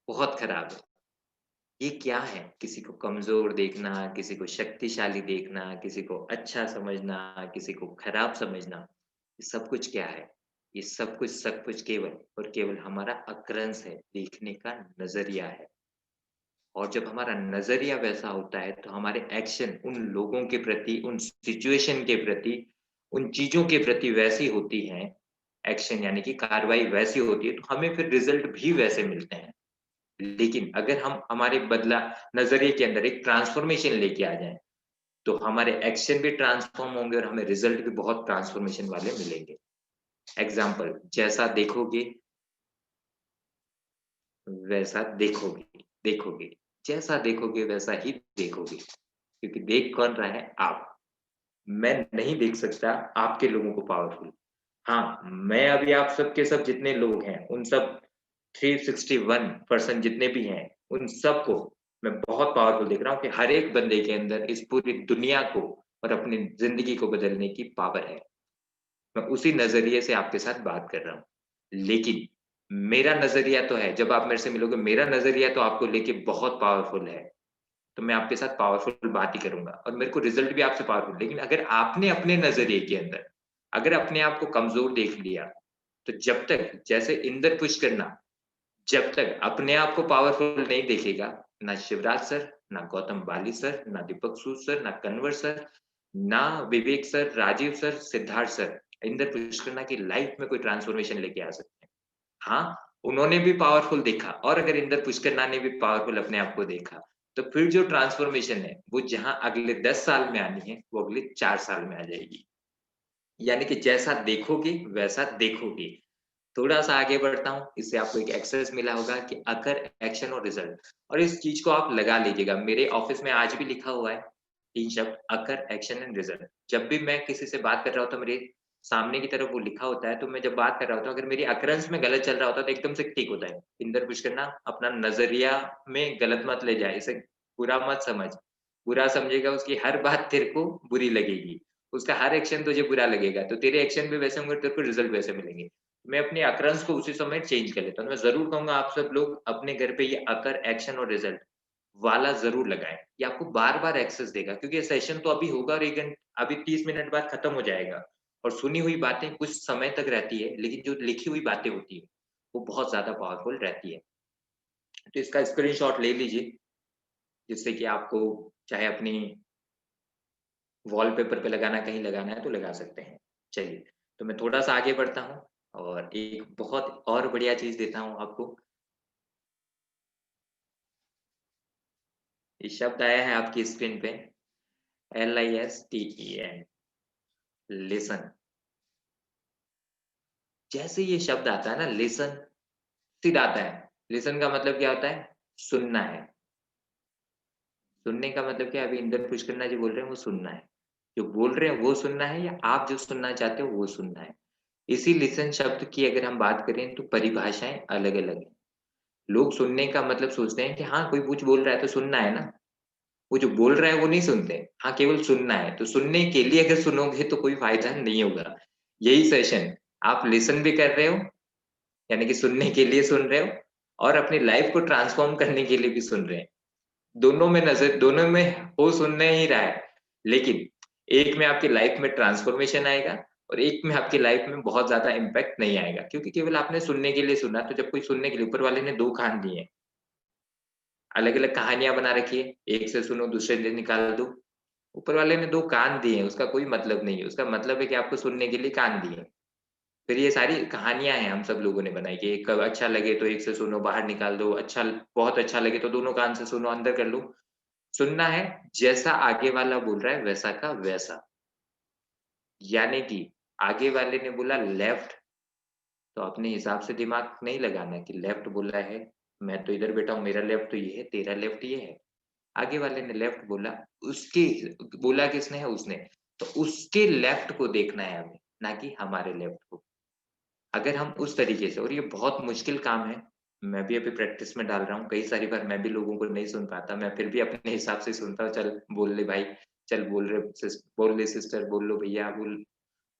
बहुत खराब है। ये क्या है? किसी को कमज़ोर देखना, किसी को शक्तिशाली देखना, किसी को अच्छा समझना, किसी को खराब समझना, ये सब कुछ क्या है? ये सब कुछ केवल और केवल हमारा अक्रेंस है, देखने का नज़रिया है। और जब हमारा नज़रिया वैसा होता है, तो हमारे एक्शन उन लोगों के प्रति, उन सिचुएशन के प्रति, उन चीज़ों के प्रति वैसी होती हैं, एक्शन यानी कि कार्रवाई वैसी होती है, तो हमें फिर रिज़ल्ट भी वैसे मिलते हैं। लेकिन अगर हम हमारे बदला नज़रिए के अंदर एक ट्रांसफ़ॉर्मेशन लेके आ जाएँ, तो हमारे एक्शन भी ट्रांसफ़ॉर्म होंगे और हमें रिज़ल्ट भी बहुत ट्रांसफ़ॉर्मेशन वाले मिलेंगे। एग्ज़ाम्पल, जैसा देखोगे वैसा देखोगे, देखोगे। जैसा देखोगे वैसा ही देखोगे, क्योंकि देख कौन रहा है? आप। मैं नहीं देख सकता आपके लोगों को पावरफुल। हाँ, मैं अभी आप सब के सब जितने लोग हैं, उन सब 361% जितने भी हैं, उन सबको मैं बहुत पावरफुल देख रहा हूँ कि हर एक बंदे के अंदर इस पूरी दुनिया को और अपनी ज़िंदगी को बदलने की पावर है। मैं उसी नज़रिए से आपके साथ बात कर रहा हूँ। लेकिन मेरा नज़रिया तो है, जब आप मेरे से मिलोगे, मेरा नज़रिया तो आपको लेके बहुत पावरफुल है। तो मैं आपके साथ पावरफुल बात ही करूँगा और मेरे को रिज़ल्ट भी आपसे पावरफुल। लेकिन अगर आपने अपने नज़रिए के अंदर, अगर अपने आप को कमज़ोर देख लिया, तो जब तक जैसे इंदर पुष्कर जब तक अपने आप को पावरफुल नहीं देखेगा, ना शिवराज सर, ना गौतम बाली सर, ना दीपक सूद सर, ना कन्वर सर, ना Vivek sir, Rajiv sir, Siddharth sir, Inder Pushkar की लाइफ में कोई ट्रांसफॉर्मेशन लेके आ सकते हैं। हाँ, उन्होंने भी पावरफुल देखा, और अगर इंदर पुष्कर ने भी पावरफुल अपने आप को देखा, तो फिर जो ट्रांसफॉर्मेशन है, वो जहाँ अगले 10 साल में आनी है, वो अगले 4 साल में आ जाएगी। यानी कि जैसा देखोगे, वैसा देखोगे। थोड़ा-सा आगे बढ़ता हूँ, इससे आपको एक एक्सरसाइज़ मिला होगा कि अकर, एक्शन और रिज़ल्ट, और इस चीज़ को आप लगा लीजिएगा। मेरे ऑफ़िस में आज भी लिखा हुआ है 3 शब्द, अकर, एक्शन एंड रिज़ल्ट। जब भी मैं किसी से बात कर रहा होता हूँ, मेरे सामने की तरफ वो लिखा होता है, तो मैं जब बात कर रहा होता हूँ, अगर मेरी अकरेंस में गलत चल रहा होता है, तो एकदम से टिक होता है। इंदर कुछ करना, अपना नज़रिया में गलत मत ले जा, इसे बुरा मत समझ। बुरा समझेगा, उसकी हर बात तेरे को बुरी लगेगी। उसका हर एक्शन तुझे बुरा लगेगा, तो तेरे एक्शन भी वैसे होंगे, तेरे को रिज़ल्ट वैसे मिलेंगे। मैं अपने अकरंस को उसी समय चेंज कर लेता हूँ। मैं ज़रूर कहूँगा आप सब लोग अपने घर पे ये अकर, एक्शन और रिज़ल्ट वाला ज़रूर लगाएँ। ये आपको बार-बार एक्सेस देगा, क्योंकि ये सेशन तो अभी होगा और 1 अभी 30 मिनट बाद खत्म हो जाएगा, और सुनी हुई बातें कुछ समय तक रहती है, लेकिन जो लिखी हुई बातें होती है, वो बहुत ज़्यादा पावरफुल रहती है। तो इसका स्क्रीनशॉट ले लीजिए, जिससे कि आपको चाहे अपनी वॉलपेपर पे लगाना, कहीं लगाना है तो लगा सकते हैं। चलिए, तो मैं थोड़ा-सा आगे बढ़ता हूँ और एक बहुत और बढ़िया चीज़ देता हूँ आपको। ये शब्द आया है आपकी स्क्रीन पे, LISTEN, लिसन। जैसे ये शब्द आता है ना, लिसन, सीधा आता है। लिसन का मतलब क्या होता है? सुनना है। सुनने का मतलब क्या है? अभी इंदर पुष्कन्ना जी बोल रहे हैं, वो सुनना है। जो बोल रहे हैं वो सुनना है, या आप जो सुनना चाहते हो वो सुनना है। इसी लिसन शब्द की अगर हम बात करें, तो परिभाषाएँ अलग-अलग हैं। लोग सुनने का मतलब सोचते हैं कि हाँ, कोई कुछ बोल रहा है तो सुनना है ना। वो जो बोल रहा है वो नहीं सुनते। हाँ, केवल सुनना है। तो सुनने के लिए अगर सुनोगे तो कोई फ़ायदा नहीं होगा। यही सेशन आप लिसन भी कर रहे हो, यानी कि सुनने के लिए सुन रहे हो, और अपनी लाइफ़ को ट्रांसफ़ॉर्म करने के लिए भी सुन रहे हैं। दोनों में हो सुनना ही रहा है। लेकिन एक में आपकी लाइफ़ में ट्रांसफ़ॉर्मेशन आएगा, और एक में आपकी लाइफ़ में बहुत ज़्यादा इम्पैक्ट नहीं आएगा। क्योंकि केवल आपने सुनने के लिए सुना, तो जब कोई सुनने के लिए, ऊपर वाले ने 2 कान दिए हैं। अलग-अलग कहानियाँ बना रखी है, एक से सुनो, दूसरे से निकाल दो। ऊपर वाले ने 2 कान दिए हैं, उसका कोई मतलब नहीं है। उसका मतलब है कि आपको सुनने के लिए कान दिए हैं। फिर ये सारी कहानियाँ हैं हम सब लोगों ने बनाई कि एक अच्छा लगे तो एक से सुनो, बाहर निकाल दो, बहुत अच्छा लगे तो दोनों कान से सुनो, अंदर कर लो। सुनना है, जैसा आगे वाला बोल रहा है वैसा का वैसा। यानी कि आगे वाले ने बोला लेफ्ट, तो अपने हिसाब से दिमाग नहीं लगाना कि लेफ्ट बोला है, मैं तो इधर बैठा हूँ, मेरा लेफ्ट तो ये है, तेरा लेफ्ट ये है। आगे वाले ने लेफ्ट बोला, उसकी बोला किसने है? उसने। तो उसके लेफ्ट को देखना है हमें, ना कि हमारे लेफ्ट को। अगर हम उस तरीके से, और ये बहुत मुश्किल काम है, मैं भी अभी प्रैक्टिस में डाल रहा हूँ, कई सारी बार मैं भी लोगों को नहीं सुन पाता, मैं फिर भी अपने हिसाब से सुनता हूँ, चल बोल ले भाई, चल बोल ले सिस्टर, बोल लो भैया, बोल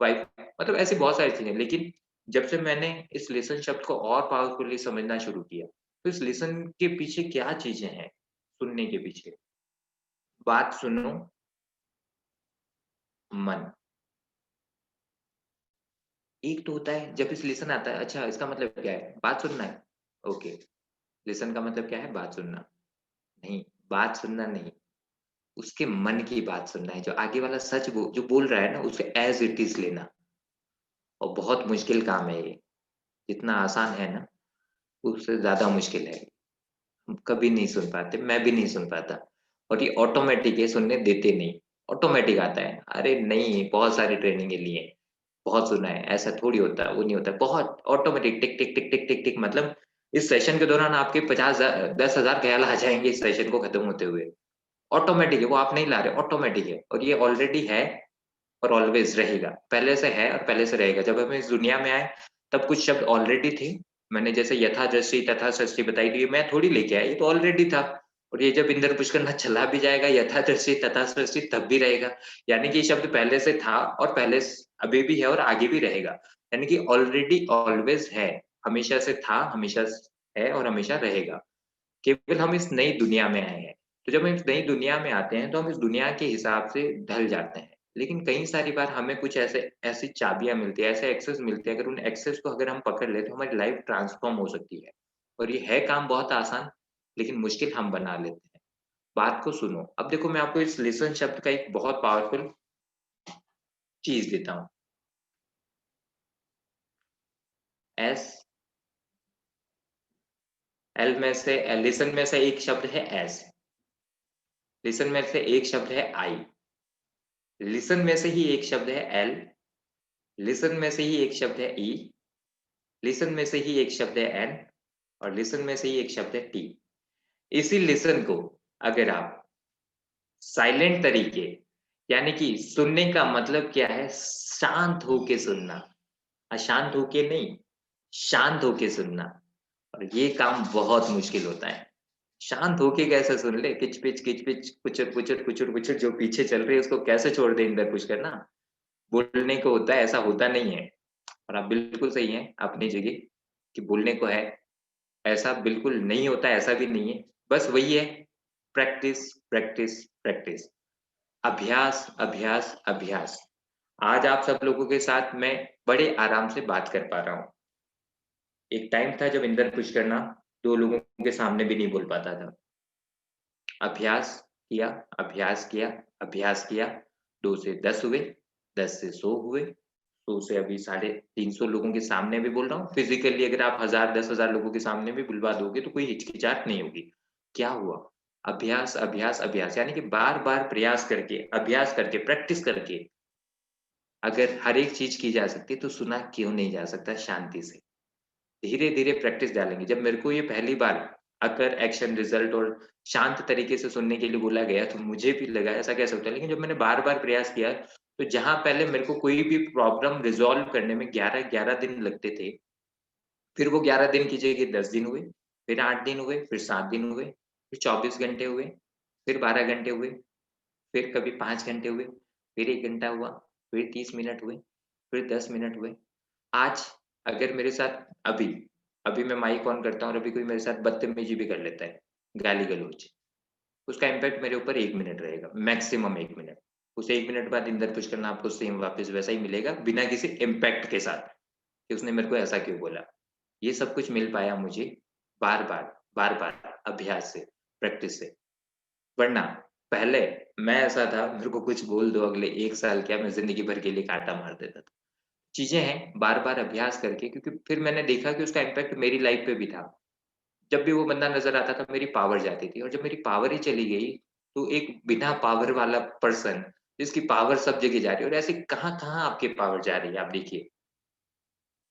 वाइफ, मतलब ऐसी बहुत सारी चीज़ें। लेकिन जब से मैंने इस लिसन शब्द को और पावरफुली समझना शुरू किया, तो इस लिसन के पीछे क्या चीज़ें हैं, सुनने के पीछे? बात सुनो, मन। एक तो होता है जब इस लिसन आता है, अच्छा इसका मतलब क्या है? बात सुनना है, ओके। लिसन का मतलब क्या है? बात सुनना। नहीं, बात सुनना नहीं, उसके मन की बात सुनना है, जो आगे वाला सच जो बोल रहा है ना, उसे एज़ इट इज़ लेना, और बहुत मुश्किल काम है ये। जितना आसान है ना, उससे ज़्यादा मुश्किल है। हम कभी नहीं सुन पाते, मैं भी नहीं सुन पाता, और ये ऑटोमैटिक है, सुनने देते नहीं, ऑटोमैटिक आता है। अरे नहीं, बहुत सारी ट्रेनिंगें ली हैं, बहुत सुना है, ऐसा थोड़ी होता है, वो नहीं होता है, बहुत ऑटोमैटिक टिक, टिक, टिक, टिक, टिक, टिक, मतलब इस सेशन के दौरान आपके 10,000 ख़्याल आ जाएँगे इस सेशन को खत्म होते हुए। ऑटोमैटिक है, वो आप नहीं ला रहे, ऑटोमैटिक है, और ये ऑलरेडी है और ऑलवेज़ रहेगा। पहले से है और पहले से रहेगा। जब हम इस दुनिया में आए, तब कुछ शब्द ऑलरेडी थे। मैंने जैसे यथा दृष्टि तथा सृष्टि बताई थी, ये मैं थोड़ी लेके आया, ये तो ऑलरेडी था। और ये जब इंद्र पुष्कर चला भी जाएगा, यथा दृष्टि तथा सृष्टि तब भी रहेगा। यानी कि ये शब्द पहले से था और पहले स अभी भी है और आगे भी रहेगा। यानी कि ऑलरेडी ऑलवेज़ है, हमेशा से था, हमेशा स है और हमेशा रहेगा। केवल हम इस नई दुनिया में आए हैं। तो जब हम इस नई दुनिया में आते हैं, तो हम इस दुनिया के हिसाब से ढल जाते हैं। लेकिन कई सारी बार हमें कुछ ऐसी चाबियाँ मिलती हैं, ऐसे एक्सेस मिलते हैं, अगर उन एक्सेस को अगर हम पकड़ लें, तो हमारी लाइफ़ ट्रांसफ़ॉर्म हो सकती है। और ये है काम बहुत आसान, लेकिन मुश्किल हम बना लेते हैं। बात को सुनो। अब देखो, मैं आपको इस लिसन शब्द का एक बहुत पावरफुल चीज़ देता हूँ। एस एल में से लिसन में से एक शब्द है एस, लिसन में से एक शब्द है आई, लिसन में से ही एक शब्द है एल, लिसन में से ही एक शब्द है ई, लिसन में से ही एक शब्द है एन, और लिसन में से ही एक शब्द है टी। इसी लिसन को अगर आप साइलेंट तरीके, यानी कि सुनने का मतलब क्या है? शांत होके सुनना, अशांत होके नहीं, शांत होके सुनना। और ये काम बहुत मुश्किल होता है। शांत होके कैसे सुन ले? किच-पिच, किच-पिच, कुचर-पुचर, कुचर-पुचर जो पीछे चल रही है, उसको कैसे छोड़ दे इंदर कुछ करना? बोलने को होता है, ऐसा होता नहीं है। और आप बिल्कुल सही हैं अपनी जगह कि बोलने को है, ऐसा बिल्कुल नहीं होता, ऐसा भी नहीं है। बस वही है, प्रैक्टिस, प्रैक्टिस, प्रैक्टिस। अभ्यास, अभ्यास, अभ्यास। आज आप सब लोगों के साथ मैं बड़े आराम से बात कर पा रहा हूँ। एक टाइम था जब इंदर पुष्कर ना 2 लोगों के सामने भी नहीं बोल पाता था। अभ्यास किया, अभ्यास किया, अभ्यास किया, 2 से 10 हुए, 10 से 100 हुए, 100 से अभी 350 लोगों के सामने भी बोल रहा हूँ। फिज़िकली अगर आप 1000, 10,000 लोगों के सामने भी बुलवा दोगे तो कोई हिचकिचाहट नहीं होगी। क्या हुआ? अभ्यास, अभ्यास, अभ्यास, यानी कि बार-बार प्रयास करके, अभ्यास करके, प्रैक्टिस करके अगर हर एक चीज़ की जा सकती है, तो सुना क्यों नहीं जा सकता शांति से? धीरे-धीरे प्रैक्टिस डालेंगे। जब मेरे को ये पहली बार अगर एक्शन, रिज़ल्ट और शांत तरीके से सुनने के लिए बोला गया, तो मुझे भी लगा ऐसा कैसे होता है? लेकिन जब मैंने बार-बार प्रयास किया, तो जहाँ पहले मेरे को कोई भी प्रॉब्लम रिज़ॉल्व करने में 11-11 दिन लगते थे, फिर वो 11 दिन की जगह 10 दिन हुए, फिर 8 दिन हुए, फिर 7 दिन हुए, फिर 24 घंटे हुए, फिर 12 घंटे हुए, फिर कभी 5 घंटे हुए, फिर 1 घंटा हुआ, फिर 30 मिनट हुए, फिर 10 मिनट हुए। आज अगर मेरे साथ अभी अभी मैं माइक ऑन करता हूँ और अभी कोई मेरे साथ बदतमीज़ी भी कर लेता है, गाली-गलौज, उसका इम्पैक्ट मेरे ऊपर 1 मिनट रहेगा, मैक्सिमम 1 मिनट। उस 1 मिनट बाद इंदर पुष्कर ना आपको सेम वापस वैसा ही मिलेगा, बिना किसी इम्पैक्ट के साथ, कि उसने मेरे को ऐसा क्यों बोला। ये सब कुछ मिल पाया मुझे बार-बार, बार-बार अभ्यास से, प्रैक्टिस से। वरना पहले मैं ऐसा था, मेरे को कुछ बोल दो अगले 1 साल क्या, मैं ज़िंदगी भर के लिए कांटा मार देता था। चीज़ें हैं बार-बार अभ्यास करके, क्योंकि फिर मैंने देखा कि उसका इम्पैक्ट मेरी लाइफ़ पे भी था। जब भी वो बंदा नज़र आता था, मेरी पावर जाती थी, और जब मेरी पावर ही चली गई, तो एक बिना पावर वाला पर्सन, जिसकी पावर सब जगह जा रही है, और ऐसे कहाँ-कहाँ आपकी पावर जा रही है, आप देखिए।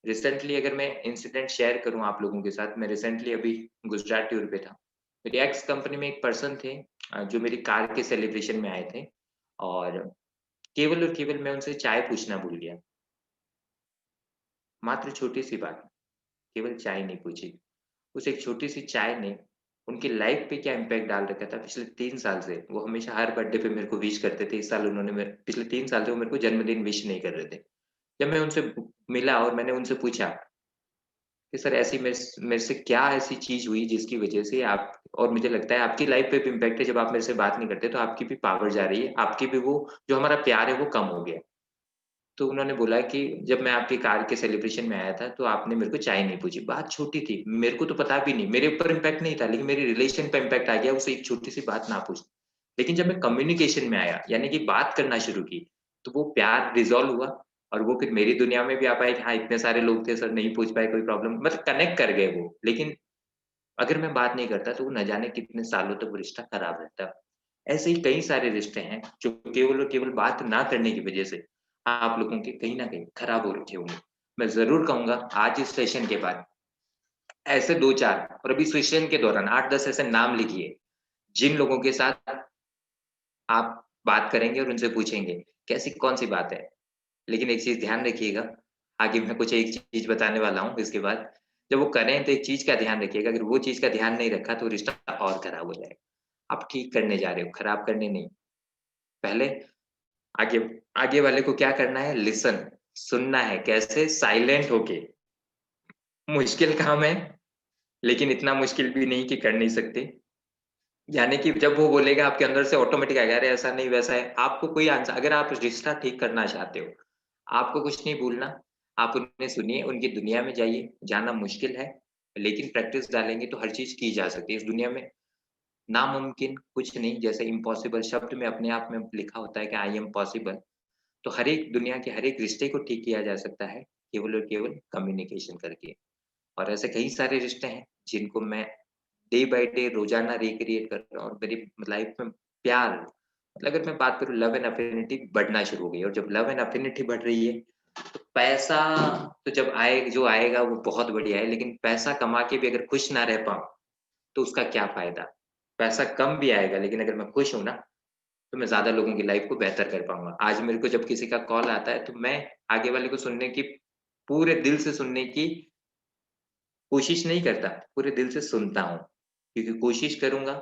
रिसेंटली अगर मैं इंसिडेंट शेयर करूँ आप लोगों के साथ, मैं रिसेंटली अभी गुजरात टूर पे था। मेरी एक्स कंपनी में एक पर्सन थे जो मेरी कार के सेलिब्रेशन में आए थे, और केवल और केवल मैं उनसे चाय पूछना भूल गया। मात्र छोटी-सी बात, केवल चाय नहीं पूछी। उस एक छोटी-सी चाय ने उनकी लाइफ़ पे क्या इम्पैक्ट डाल रखा था पिछले 3 साल से। वो हमेशा हर बर्थडे पे मेरे को विश करते थे। इस साल उन्होंने मेरे पिछले 3 साल से वो मेरे को जन्मदिन विश नहीं कर रहे थे। जब मैं उनसे मिला और मैंने उनसे पूछा कि सर ऐसी मेरे से क्या ऐसी चीज़ हुई जिसकी वज़ह से आप और मुझे लगता है आपकी लाइफ़ पे भी इम्पैक्ट है, जब आप मेरे से बात नहीं करते तो आपकी भी पावर जा रही है, आपकी भी वो जो हमारा प्यार है वो कम हो गया। तो उन्होंने बोला कि जब मैं आपकी कार के सेलिब्रेशन में आया था, तो आपने मेरे को चाय नहीं पूछी। बात छोटी थी, मेरे को तो पता भी नहीं, मेरे ऊपर इम्पैक्ट नहीं था, लेकिन मेरे रिलेशन पे इम्पैक्ट आ गया उसे एक छोटी-सी बात ना पूछ। लेकिन जब मैं कम्युनिकेशन में आया, यानी कि बात करना शुरू की, तो वो प्यार रिज़ॉल्व हुआ और वो फिर मेरी दुनिया में भी आ पाए कि हाँ, इतने सारे लोग थे, सर नहीं पूछ पाए, कोई प्रॉब्लम मतलब कनेक्ट कर गए वो। लेकिन अगर मैं बात नहीं करता, तो वो न जाने कितने सालों तक वो रिश्ता खराब रहता। ऐसे ही कई सारे रिश्ते हैं, जो केवल और केवल बात ना करने की वज़ह से आप लोगों के कहीं न कहीं खराब हो रखे होंगे। मैं ज़रूर कहूँगा आज इस सेशन के बाद ऐसे 2-4 और अभी सेशन के दौरान 8-10 ऐसे नाम लिखिए, जिन लोगों के साथ आप बात करेंगे और उनसे पूछेंगे, कैसी कौन-सी बात है? लेकिन एक चीज़ ध्यान रखिएगा, आगे मैं कुछ एक चीज़ बताने वाला हूँ इसके बाद। जब वो करें तो एक चीज़ का ध्यान रखिएगा, अगर वो चीज़ का ध्यान नहीं रखा तो रिश्ता और खराब हो जाएगा। आप ठीक करने जा रहे हो, खराब करने नहीं। पहले आगे आगे वाले को क्या करना है? लिसन, सुनना है। कैसे? साइलेंट होके। मुश्किल काम है, लेकिन इतना मुश्किल भी नहीं कि कर नहीं सकते। यानी कि जब वो बोलेगा आपके अंदर से ऑटोमैटिक आएगा, अरे ऐसा नहीं वैसा है। आपको कोई आंसर अगर आप रिश्ता ठीक करना चाहते हो, आपको कुछ नहीं भूलना, आप उन्हें सुनिए, उनकी दुनिया में जाइए, जाना मुश्किल है, लेकिन प्रैक्टिस डालेंगे तो हर चीज़ की जा सकती है। इस दुनिया में नामुमकिन कुछ नहीं, जैसे इम्पॉसिबल शब्द में अपने आप में लिखा होता है कि आई एम पॉसिबल, तो हर एक दुनिया के हर एक रिश्ते को ठीक किया जा सकता है, केवल और केवल कम्युनिकेशन करके। और ऐसे कई सारे रिश्ते हैं, जिनको मैं डे बाय डे रोज़ाना रिक्रिएट कर रहा हूँ और मेरी लाइफ़ में प्यार मतलब अगर मैं बात करूँ लव एंड अफ़िनिटी बढ़ना शुरू हो गई और जब लव एंड अफ़िनिटी बढ़ रही है, तो पैसा तो जब जो आएगा वो बहुत बढ़िया है, लेकिन पैसा कमा के भी अगर खुश ना रह पाऊँ, तो उसका क्या फ़ायदा? पैसा कम भी आएगा, लेकिन अगर मैं खुश हूँ ना, तो मैं ज़्यादा लोगों की लाइफ़ को बेहतर कर पाऊँगा। आज मेरे को जब किसी का कॉल आता है, तो मैं आगे वाले को सुनने की पूरे दिल से सुनने की कोशिश नहीं करता, पूरे दिल से सुनता हूँ। क्योंकि कोशिश करूँगा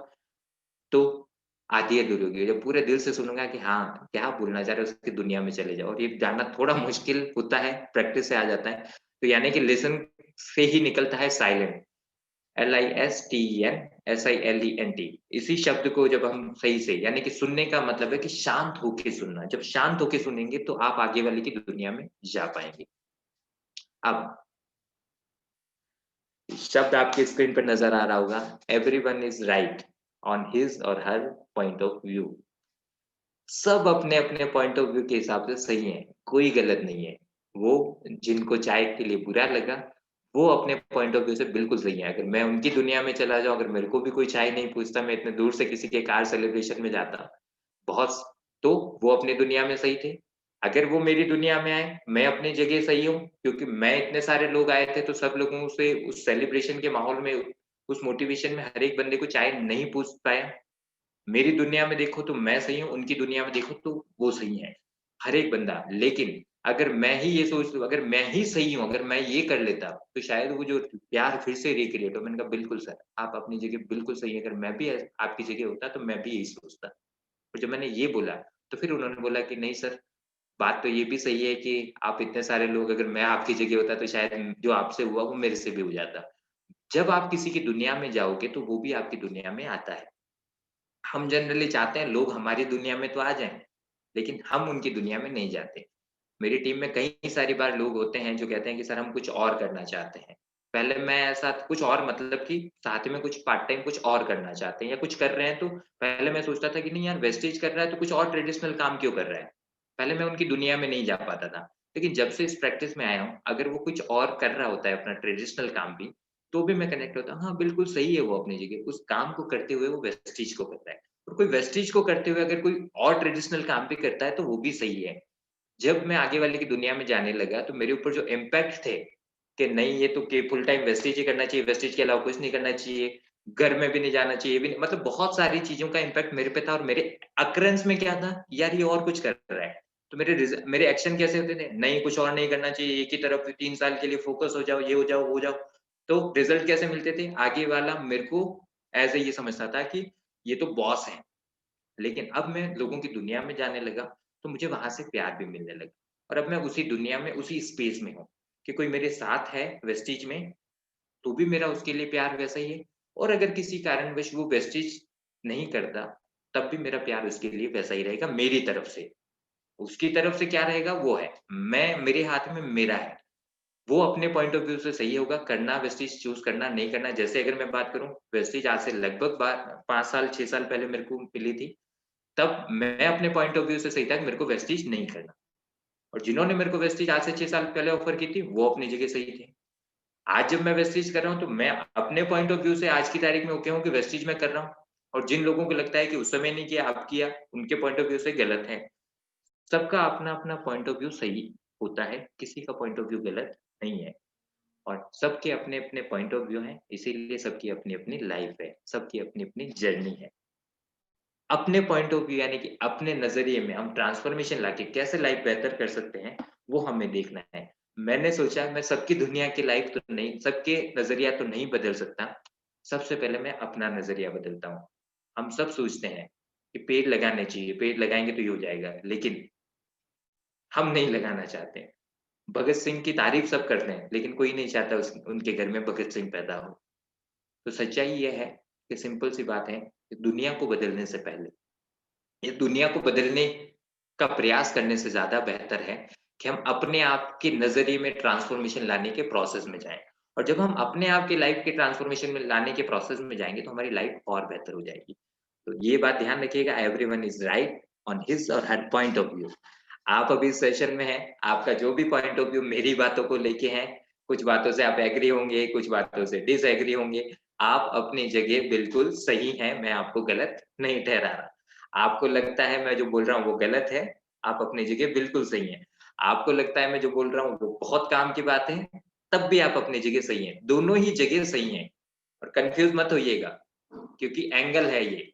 तो आधी अधूरी होगी। जब पूरे दिल से सुनूँगा कि हाँ, क्या बोलना चाह रहे हो उसकी दुनिया में चले जाओ और ये जानना थोड़ा मुश्किल होता है, प्रैक्टिस से आ जाता है। तो यानी कि लिसन से ही निकलता है साइलेंट, LISTEN, इसी शब्द को जब हम सही से यानी कि सुनने का मतलब है कि शांत होके सुनना। जब शांत होके सुनेंगे तो आप आगे वाले की दुनिया में जा पाएँगे। अब शब्द आपकी स्क्रीन पर नज़र आ रहा होगा, everyone is right on his और हर पॉइंट ऑफ व्यू। सब अपने-अपने पॉइंट ऑफ व्यू के हिसाब से सही हैं, कोई गलत नहीं है। वो जिनको चाय के लिए बुरा लगा, वो अपने पॉइंट ऑफ व्यू से बिल्कुल सही है। अगर मैं उनकी दुनिया में चला जाऊँ, अगर मेरे को भी कोई चाय नहीं पूछता, मैं इतने दूर से किसी के कार सेलिब्रेशन में जाता, बहुत तो वो अपनी दुनिया में सही थे। अगर वो मेरी दुनिया में आए, मैं अपनी जगह सही हूँ, क्योंकि मैं इतने सारे लोग आए थे, तो सब लोगों से उस सेलिब्रेशन के माहौल में, उस मोटिवेशन में हर एक बंदे को चाय नहीं पूछ पाया। मेरी दुनिया में देखो तो मैं सही हूँ, उनकी दुनिया में देखो तो वो सही हैं, हर एक बंदा। लेकिन अगर मैं ही ये सोच लूँ, अगर मैं ही सही हूँ, अगर मैं ये कर लेता, तो शायद वो जो प्यार फिर से रिक्रिएट हो। मैंने कहा बिल्कुल सर, आप अपनी जगह बिल्कुल सही हैं, अगर मैं भी आपकी जगह होता तो मैं भी यही सोचता। और जब मैंने ये बोला, तो फिर उन्होंने बोला कि नहीं सर, बात तो ये भी सही है कि आप इतने सारे लोग अगर मैं आपकी जगह होता तो शायद जो आपसे हुआ वो मेरे से भी हो जाता। जब आप किसी की दुनिया में जाओगे तो वो भी आपकी दुनिया में आता है। हम जनरली चाहते हैं लोग हमारी दुनिया में तो आ जाएँ, लेकिन हम उनकी दुनिया में नहीं जाते। मेरी टीम में कई सारी बार लोग होते हैं जो कहते हैं कि सर हम कुछ और करना चाहते हैं। पहले मैं ऐसा कुछ और मतलब कि साथ में कुछ पार्ट टाइम कुछ और करना चाहते हैं या कुछ कर रहे हैं तो पहले मैं सोचता था कि नहीं यार वेस्टेज कर रहा है तो कुछ और ट्रेडिशनल काम क्यों कर रहा है? पहले मैं उनकी दुनिया में नहीं जा पाता था। लेकिन जब से इस प्रैक्टिस में आया हूँ, अगर वो कुछ और कर रहा होता है अपना ट्रेडिशनल काम भी, तो भी मैं कनेक्ट होता हूँ, हाँ, बिल्कुल सही है वो अपनी जगह। उस काम को करते हुए वो वेस्टेज को कर रहा है। और कोई वेस्टेज को करते हुए अगर कोई और ट्रेडिशनल काम भी करता है तो वो भी सही है। जब मैं आगे वाले की दुनिया में जाने लगा तो मेरे ऊपर जो इम्पैक्ट थे, कि नहीं ये तो कि फुल टाइम वेस्टेज ही करना चाहिए, वेस्टेज के अलावा कुछ नहीं करना चाहिए, घर में भी नहीं जाना चाहिए, ये भी नहीं मतलब बहुत सारी चीज़ों का इम्पैक्ट मेरे पे था और मेरे अकरेंस में क्या था, यार ये और कुछ कर रहा है। तो मेरे एक्शन कैसे होते थे, नहीं कुछ और नहीं करना चाहिए, एक ही तरफ 3 साल के लिए फोकस हो जाओ, ये हो जाओ, वो हो जाओ। तो रिजल्ट कैसे मिलते थे, आगे वाला मेरे को एज़ ये समझता था कि ये तो बॉस है। लेकिन अब मैं लोगों की दुनिया में जाने लगा, तो मुझे वहाँ से प्यार भी मिलने लगा। और अब मैं उसी दुनिया में, उसी स्पेस में हूँ कि कोई मेरे साथ है वेस्टीज में, तो भी मेरा उसके लिए प्यार वैसा ही है। और अगर किसी कारणवश वो वेस्टीज नहीं करता, तब भी मेरा प्यार उसके लिए वैसा ही रहेगा मेरी तरफ से। उसकी तरफ से क्या रहेगा वो है। मेरे हाथ में मेरा है। वो अपने पॉइंट ऑफ व्यू से सही होगा, करना वेस्टीज चूज़ करना, नहीं करना। जैसे अगर मैं बात करूँ, वेस्टीज आज से लगभग बा 5 साल, 6 साल पहले मेरे को मिली थी। तब मैं अपने पॉइंट ऑफ व्यू से सही था कि मेरे को वेस्टीज नहीं करना। और जिन्होंने मेरे को वेस्टीज आज से 6 साल पहले ऑफ़र की थी, वो अपनी जगह सही थे। आज जब मैं वेस्टीज कर रहा हूँ, तो मैं अपने पॉइंट ऑफ व्यू से आज की तारीख में ओके हूँ कि वेस्टीज मैं कर रहा हूँ। और जिन लोगों को लगता है कि उस समय नहीं किया, अब किया, उनके पॉइंट ऑफ व्यू से गलत है। सबका अपना-अपना पॉइंट ऑफ व्यू सही होता है, किसी का पॉइंट ऑफ व्यू गलत नहीं है। और सबके अपने-अपने पॉइंट ऑफ व्यू हैं, इसीलिए सबकी अपनी-अपनी लाइफ़ है, सबकी अपनी-अपनी जर्नी है। अपने पॉइंट ऑफ व्यू यानी कि अपने नज़रिए में हम ट्रांसफ़ॉर्मेशन लाके कैसे लाइफ़ बेहतर कर सकते हैं, वो हमें देखना है। मैंने सोचा मैं सबकी दुनिया की लाइफ़ तो नहीं, सबके नज़रिया तो नहीं बदल सकता। सबसे पहले मैं अपना नज़रिया बदलता हूँ। हम सब सोचते हैं कि पेड़ लगाने चाहिए, पेड़ लगाएँगे तो ये हो जाएगा, लेकिन हम नहीं लगाना चाहते। भगत सिंह की तारीफ़ सब करते हैं, लेकिन कोई नहीं चाहता उनके घर में भगत सिंह पैदा हो। तो सच्चाई ये है कि सिंपल सी बात है कि दुनिया को बदलने से पहले, ये दुनिया को बदलने का प्रयास करने से ज़्यादा बेहतर है कि हम अपने आप के नज़रिए में ट्रांसफ़ॉर्मेशन लाने के प्रोसेस में जाएँ। और जब हम अपने आप की लाइफ़ के ट्रांसफ़ॉर्मेशन में लाने के प्रोसेस में जाएँगे, तो हमारी लाइफ़ और बेहतर हो जाएगी। तो ये बात ध्यान रखिएगा, everyone is right on his और हर पॉइंट ऑफ व्यू। आप अभी इस सेशन में हैं, आपका जो भी पॉइंट ऑफ व्यू मेरी बातों को लेके है, कुछ बातों से आप एग्री होंगे, कुछ बातों से डिसएग्री होंगे। आप अपनी जगह बिल्कुल सही हैं, मैं आपको गलत नहीं ठहरा रहा। आपको लगता है मैं जो बोल रहा हूँ वो गलत है, आप अपनी जगह बिल्कुल सही हैं। आपको लगता है मैं जो बोल रहा हूँ वो बहुत काम की बात है, तब भी आप अपनी जगह सही हैं। दोनों ही जगह सही हैं और कन्फ्यूज़ मत होइएगा, क्योंकि एंगल है ये।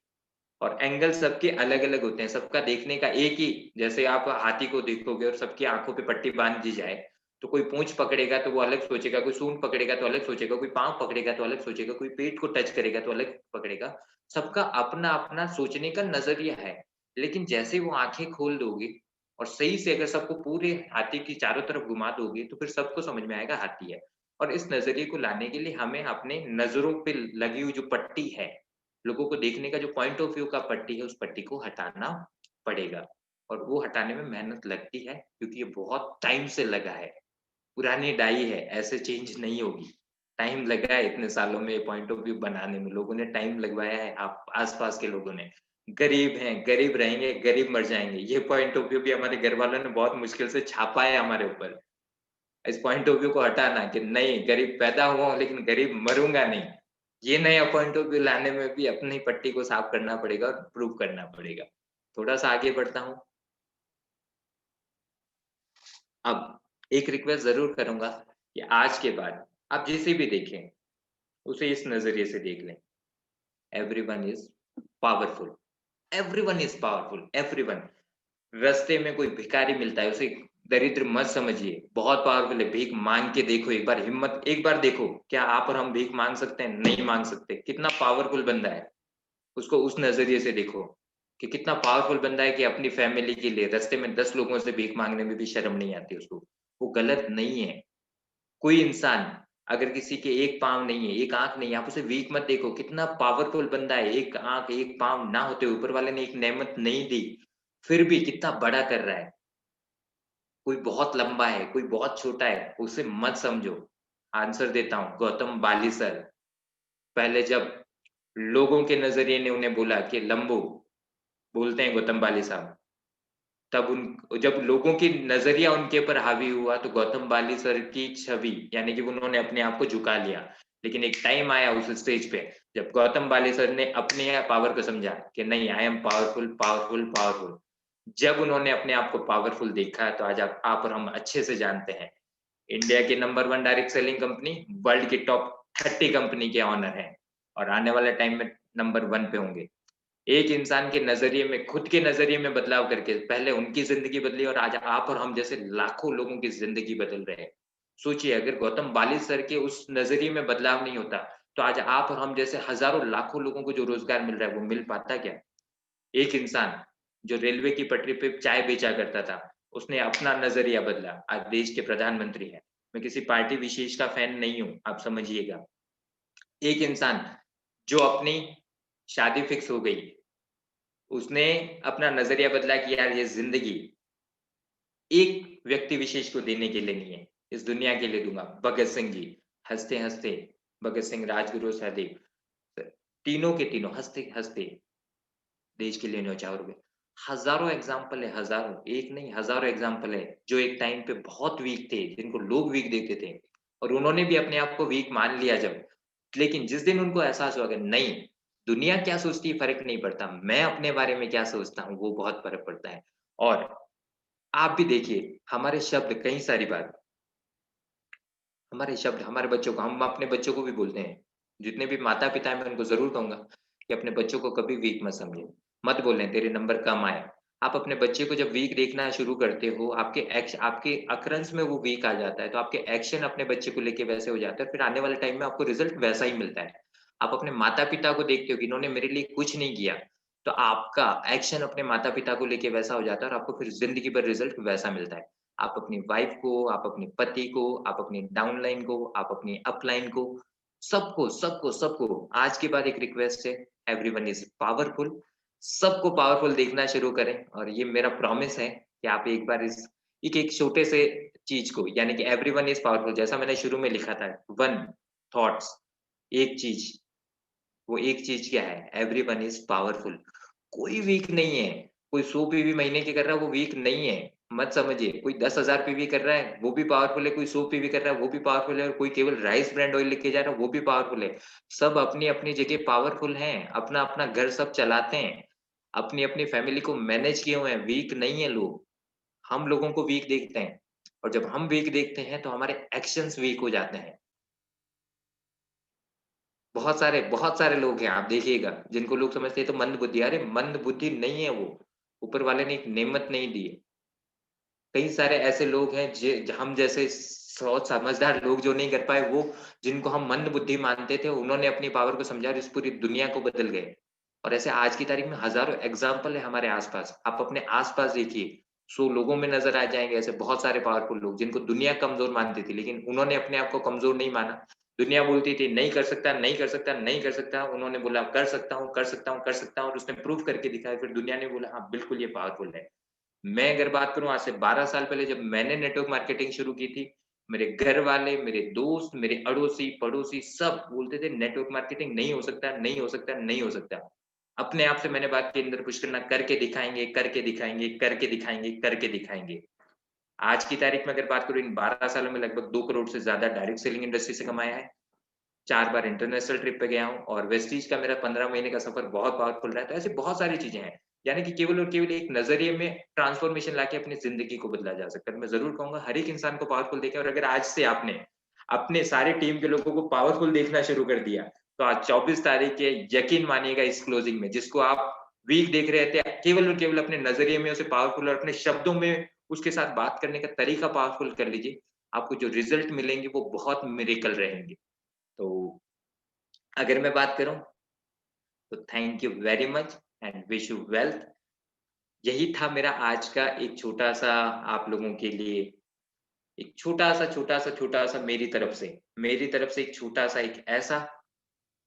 और एंगल सबके अलग-अलग होते हैं, सबका देखने का एक ही। जैसे आप हाथी को देखोगे और सबकी आँखों पे पट्टी बाँध दी जाए, तो कोई पूँछ पकड़ेगा तो वो अलग सोचेगा, कोई सूँड पकड़ेगा तो अलग सोचेगा, कोई पाँव पकड़ेगा तो अलग सोचेगा, कोई पेट को टच करेगा तो अलग पकड़ेगा। सबका अपना-अपना सोचने का नज़रिया है। लेकिन जैसे वो आँखें खोल दोगे और सही से अगर सबको पूरे हाथी की चारों तरफ घुमा दोगे, तो फिर सबको समझ में आएगा हाथी है। और इस नज़रिए को लाने के लिए हमें अपने नज़रों पे लगी हुई जो पट्टी है, लोगों को देखने का जो पॉइंट ऑफ व्यू का पट्टी है, उस पट्टी को हटाना पड़ेगा। और वो हटाने में मेहनत लगती है, क्योंकि ये बहुत टाइम से लगा है। पुरानी डाई है, ऐसे चेंज नहीं होगी। टाइम लगा है इतने सालों में ये पॉइंट ऑफ व्यू बनाने में, लोगों ने टाइम लगवाया है, आप आस-पास के लोगों ने। गरीब हैं, गरीब रहेंगे, गरीब मर जाएँगे, ये पॉइंट ऑफ व्यू भी हमारे घरवालों ने बहुत मुश्किल से छापा है हमारे ऊपर। इस पॉइंट ऑफ व्यू को हटाना कि नहीं, गरीब पैदा हुआ हूँ लेकिन गरीब मरूँगा नहीं। ये नया पॉइंट ऑफ व्यू लाने में भी अपनी पट्टी को साफ करना पड़ेगा और प्रूव करना पड़ेगा। थोड़ा-सा आगे बढ़ता हूँ। अब एक रिक्वेस्ट ज़रूर करूँगा कि आज के बाद आप जिसे भी देखें, उसे इस नज़रिए से देख लें। Everyone is powerful, everyone is powerful, everyone. रास्ते में कोई भिखारी मिलता है, उसे दरिद्र मत समझिए, बहुत पावरफुल है, भीख माँग के देखो एक बार, हिम्मत एक बार देखो, क्या आप और हम भीख माँग सकते हैं? नहीं माँग सकते। कितना पावरफुल बंदा है, उसको उस नज़रिए से देखो, कि कितना पावरफुल बंदा है कि अपनी फैमिली के लिए रास्ते में 10 लोगों से भीख माँगने में भी शर्म नहीं आती उसको। वो गलत नहीं है। कोई इंसान अगर किसी के एक पाँव नहीं है, एक आँख नहीं है, आप उसे वीक मत देखो, कितना पावरफुल बंदा है, एक आँख, एक पाँव ना होते हुए ऊपर वाले ने एक नेमत नहीं दी, फिर भी कितना बड़ा कर रहा है। कोई बहुत लंबा है, कोई बहुत छोटा है, उसे मत समझो। आंसर देता हूँ, गौतम बालीसर, पहले जब लोगों के नज़रिए ने उन्हें बोला कि लंबू, बोलते हैं गौतम बाली साहब, तब उन जब लोगों की नज़रिया उनके ऊपर हावी हुआ, तो गौतम बाली सर की छवि, यानी कि उन्होंने अपने आप को झुका लिया। लेकिन एक टाइम आया उस स्टेज पे, जब गौतम बाली सर ने अपने पावर को समझा कि नहीं, I am powerful, powerful, powerful. जब उन्होंने अपने आप को पावरफुल देखा, तो आज आप और हम अच्छे से जानते हैं, इंडिया की number 1 direct selling company, world की टॉप 30 कंपनी के ओनर हैं और आने वाले टाइम में नंबर 1 पे होंगे। एक इंसान के नज़रिए में, खुद के नज़रिए में बदलाव करके पहले उनकी ज़िंदगी बदली और आज आप और हम जैसे लाखों लोगों की ज़िंदगी बदल रहे हैं। सोचिए अगर गौतम बाली सर के उस नज़रिए में बदलाव नहीं होता, तो आज आप और हम जैसे हज़ारों लाखों लोगों को जो रोज़गार मिल रहा है, वो मिल पाता क्या? एक इंसान जो रेलवे की पटरी पे चाय बेचा करता था, उसने अपना नज़रिया बदला, आज देश के प्रधानमंत्री हैं। मैं किसी पार्टी विशेष का फैन नहीं हूँ, आप समझिएगा। एक इंसान जो अपनी शादी फिक्स हो गई, उसने अपना नज़रिया बदला कि यार ये ज़िंदगी एक व्यक्ति विशेष को देने के लिए नहीं है, इस दुनिया के लिए दूँगा। भगत सिंह जी, हँसते-हँसते भगत सिंह, राजगुरु, सहदेव तीनों के तीनों हँसते-हँसते देश के लिए न्यौछावर हुए। हज़ारों एग्ज़ाम्पल है, हज़ारों, एक नहीं हज़ारों एग्ज़ाम्पल है, जो एक टाइम पे बहुत वीक थे, जिनको लोग वीक देखते थे और उन्होंने भी अपने आप को वीक मान लिया जब, लेकिन जिस दिन उनको एहसास हुआ कि नहीं, दुनिया क्या सोचती है फ़र्क नहीं पड़ता, मैं अपने बारे में क्या सोचता हूँ, वो बहुत फ़र्क पड़ता है। और आप भी देखिए, हमारे शब्द कई सारी बार हमारे शब्द हमारे बच्चों को हम अपने बच्चों को भी बोलते हैं। जितने भी माता-पिता हैं मैं उनको ज़रूर कहूँगा कि अपने बच्चों को कभी वीक मत समझें। मत बोलें तेरे नंबर कम आए। आप अपने बच्चे को जब वीक देखना शुरू करते हो, आपके अकरंस में वो वीक आ जाता है, तो आपके एक्शन अपने बच्चे को लेके वैसे हो जाते हैं, फिर आने वाले टाइम में आपको रिज़ल्ट वैसा ही मिलता है। आप अपने माता-पिता को देखते हो कि इन्होंने मेरे लिए कुछ नहीं किया, तो आपका एक्शन अपने माता-पिता को लेके वैसा हो जाता है और आपको फिर ज़िंदगी भर रिज़ल्ट वैसा मिलता है। आप अपनी वाइफ को, आप अपने पति को, आप अपनी डाउनलाइन को, आप अपनी अपलाइन को, सबको आज के बाद एक रिक्वेस्ट है, एवरीवन इज़ पावरफुल। सबको पावरफुल देखना शुरू करें और ये मेरा प्रॉमिस है कि आप एक बार इस एक-एक छोटे से चीज़ को यानी कि एवरीवन इज़ पावरफुल जैसा मैंने शुरू में लिखा था, वन थॉट्स एक चीज़ वो एक चीज़ क्या है? Everyone is powerful. कोई वीक नहीं है। कोई 100 पीवी महीने की कर रहा है, वो वीक नहीं है। मत समझिए। कोई 10,000 पीवी कर रहा है, वो भी पावरफुल है। कोई 100 पीवी कर रहा है, वो भी पावरफुल है और कोई केवल राइस ब्रांड ऑयल लेके जा रहा है, वो भी पावरफुल है। सब अपनी-अपनी जगह पावरफुल हैं। अपना-अपना घर सब चलाते हैं। अपनी-अपनी फैमिली को मैनेज किए हुए हैं। वीक नहीं है लोग। हम लोगों को वीक देखते हैं और जब हम वीक देखते हैं, तो हमारे एक्शन्स वीक हो जाते हैं। बहुत सारे लोग हैं, आप देखिएगा, जिनको लोग समझते हैं तो मंदबुद्धि, अरे मंदबुद्धि नहीं है वो, ऊपर वाले ने एक नेमत नहीं दी है। कई सारे ऐसे लोग हैं हम जैसे सोच समझदार लोग जो नहीं कर पाए वो जिनको हम मंदबुद्धि मानते थे, उन्होंने अपनी पावर को समझा और इस पूरी दुनिया को बदल गए। और ऐसे आज की तारीख में हज़ारों एग्ज़ाम्पल है हमारे आस-पास। आप अपने आस-पास देखिए, 100 लोगों में नज़र आ जाएँगे ऐसे बहुत सारे पावरफुल लोग जिनको दुनिया कमज़ोर मानती थी, लेकिन उन्होंने अपने आप को कमज़ोर नहीं माना। दुनिया बोलती थी नहीं कर सकता, नहीं कर सकता, नहीं कर सकता, उन्होंने बोला कर सकता हूँ, कर सकता हूँ, कर सकता हूँ और उसने प्रूव करके दिखाया, फिर दुनिया ने बोला हाँ, बिल्कुल ये पावरफुल है। मैं अगर बात करूँ आज से 12 साल पहले जब मैंने नेटवर्क मार्केटिंग शुरू की थी, मेरे घर वाले, मेरे दोस्त, मेरे अड़ोसी-पड़ोसी सब बोलते थे नेटवर्क मार्केटिंग नहीं हो सकता, नहीं हो सकता, नहीं हो सकता। अपने आप से मैंने बात की अंदर पुश करना करके दिखाएँगे, करके दिखाएँगे, करके दिखाएँगे, करके दिखाएँगे। आज की तारीख में अगर बात करूँ इन 12 सालों में लगभग 2 करोड़ से ज़्यादा डायरेक्ट सेलिंग इंडस्ट्री से कमाया है। 4 बार इंटरनेशनल ट्रिप पे गया हूँ और वेस्टीज का मेरा 15 महीने का सफ़र बहुत पावरफुल रहा है। तो ऐसी बहुत सारी चीज़ें हैं। यानी कि केवल और केवल एक नज़रिए में ट्रांसफॉर्मेशन लाके अपनी ज़िंदगी को बदला जा सकता है। मैं ज़रूर कहूँगा हर एक इंसान को पावरफुल देखें और अगर आज से आपने अपने सारी टीम के लोगों को पावरफुल देखना शुरू कर दिया, तो आज 24 तारीख है, यकीन मानिएगा इस क्लोजिंग में जिसको आप वीक देख रहे थे, केवल और केवल अपने नज़रिए में उसे पावरफुल और अपने शब्दों में उसके साथ बात करने का तरीका पावरफुल कर लीजिए। आपको जो रिज़ल्ट मिलेंगे वो बहुत मिरेकल रहेंगे। तो अगर मैं बात करूँ तो thank you very much and wish you wealth. यही था मेरा आज का एक छोटा-सा आप लोगों के लिए एक छोटा-सा मेरी तरफ से एक छोटा-सा एक ऐसा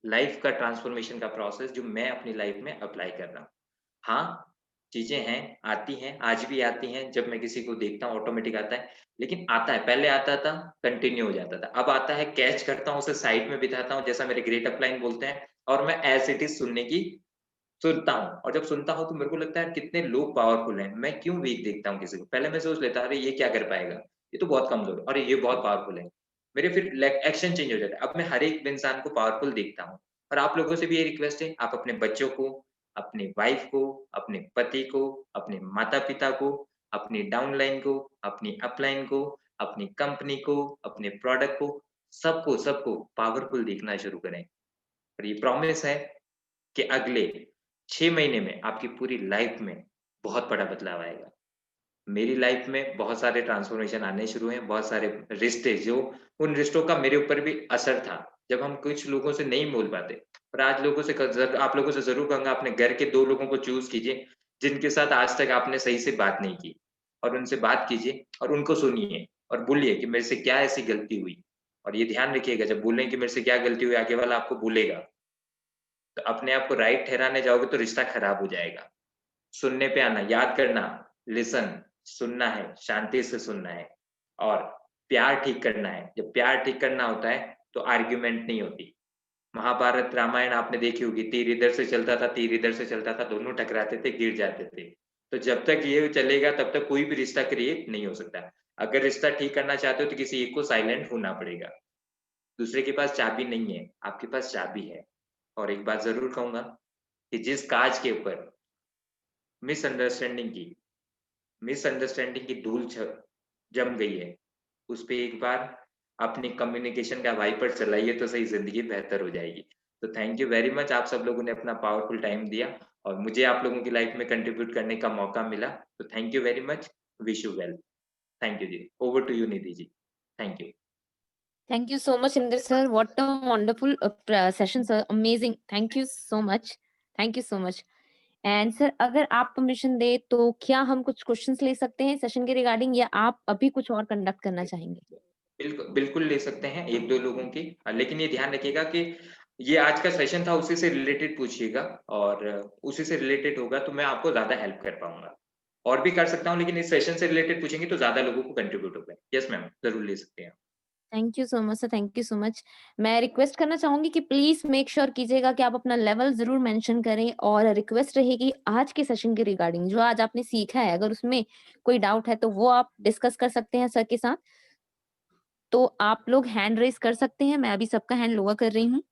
लाइफ का ट्रांसफॉर्मेशन का प्रोसेस जो मैं अपनी लाइफ में अप्लाई कर रहा हूँ। हाँ, चीज़ें हैं, आती हैं, आज भी आती हैं, जब मैं किसी को देखता हूँ ऑटोमेटिक आता है, लेकिन आता है, पहले आता था, कंटिन्यू हो जाता था। अब आता है, कैच करता हूँ, उसे साइड में बिठाता हूँ, जैसा मेरे ग्रेट अपलाइन बोलते हैं और मैं एज़ इट इज़ सुनता हूँ और जब सुनता हूँ तो मेरे को लगता है कितने लोग पावरफुल हैं, मैं क्यों वीक देखता हूँ किसी को? पहले मैं सोच लेता अरे ये क्या कर पाएगा? ये तो बहुत कमज़ोर है, अरे ये बहुत पावरफुल है। मेरे फिर एक्शन चेंज हो जाता है। अब मैं हर एक इंसान को पावरफुल देखता हूँ और आप लोगों से भी ये रिक्वेस्ट है, आप अपने बच्चों को, अपनी वाइफ को, अपने पति को, अपने माता-पिता को, अपनी डाउनलाइन को, अपनी अपलाइन को, अपनी कंपनी को, अपने प्रोडक्ट को, सबको पावरफुल देखना शुरू करें। और ये प्रॉमिस है कि अगले 6 महीने में आपकी पूरी लाइफ में बहुत बड़ा बदलाव आएगा। मेरी लाइफ में बहुत सारे ट्रांसफॉर्मेशन आने शुरू हैं, बहुत सारे रिश्ते जो उन रिश्तों का मेरे ऊपर भी असर था। जब हम कुछ लोगों से नहीं बोल पाते, और आज लोगों से आप लोगों से ज़रूर कहूँगा अपने घर के 2 लोगों को चूज़ कीजिए, जिनके साथ आज तक आपने सही से बात नहीं की और उनसे बात कीजिए और उनको सुनिए और बोलिए कि मेरे से क्या ऐसी गलती हुई? और ये ध्यान रखिएगा जब बोलें कि मेरे से क्या गलती हुई, आगे वाला आपको बोलेगा, तो अपने आप को राइट ठहराने जाओगे तो रिश्ता खराब हो जाएगा। सुनने पे आना, याद करना, लिसन, सुनना है, शांति से सुनना है और प्यार ठीक करना है। जब प्यार ठीक करना होता है, तो आर्ग्यूमेंट नहीं होती। महाभारत, रामायण आपने देखी होगी, तीर इधर से चलता था, तीर इधर से चलता था, दोनों टकराते थे, गिर जाते थे। तो जब तक ये चलेगा, तब तक कोई भी रिश्ता क्रिएट नहीं हो सकता। अगर रिश्ता ठीक करना चाहते हो, तो किसी एक को साइलेंट होना पड़ेगा। दूसरे के पास चाबी नहीं है, आपके पास चाबी है। और एक बात ज़रूर कहूँगा कि जिस काँच के ऊपर मिसअंडरस्टैंडिंग की मिसअंडरस्टैंडिंग की धूल छ जम गई है, उस पे एक बार अपनी कम्युनिकेशन का वाइपर चलाइए तो सही, ज़िंदगी बेहतर हो जाएगी। तो थैंक यू वेरी मच, आप सब लोगों ने अपना पावरफुल टाइम दिया और मुझे आप लोगों की लाइफ में कंट्रीब्यूट करने का मौका मिला। तो thank you very much, wish you well. Thank you जी। Over to you Nidhi ji. Thank you. Thank you so much, Inder sir. What a wonderful session, sir. Amazing. Thank you so much. Thank you so much. And sir, अगर आप परमिशन दे तो क्या हम कुछ क्वेश्चंस ले सकते हैं सेशन के रिगार्डिंग, या आप अभी कुछ और कंडक्ट करना चाहेंगे? बिल्कुल ले सकते हैं 1-2 लोगों की, लेकिन ये ध्यान रखिएगा कि ये आज का सेशन था, उसी से रिलेटेड पूछिएगा और उसी से रिलेटेड होगा तो मैं आपको ज़्यादा हेल्प कर पाऊँगा। और भी कर सकता हूँ, लेकिन इस सेशन से रिलेटेड पूछेंगे तो ज़्यादा लोगों को कंट्रीब्यूट होगा। यस मैम, ज़रूर ले सकते हैं। Thank you so much sir, thank you so much. मैं रिक्वेस्ट करना चाहूंगी कि प्लीज मेक श्योर कीजिएगा कि आप अपना लेवल जरूर मेंशन करें, और रिक्वेस्ट रहेगी आज के सेशन के रिगार्डिंग जो आज आपने सीखा है, अगर उसमें कोई डाउट है तो वो आप डिस्कस कर सकते हैं सर के साथ। तो आप लोग हैंड रेज कर सकते हैं, मैं अभी सबका हैंड लोअर कर रही हूँ,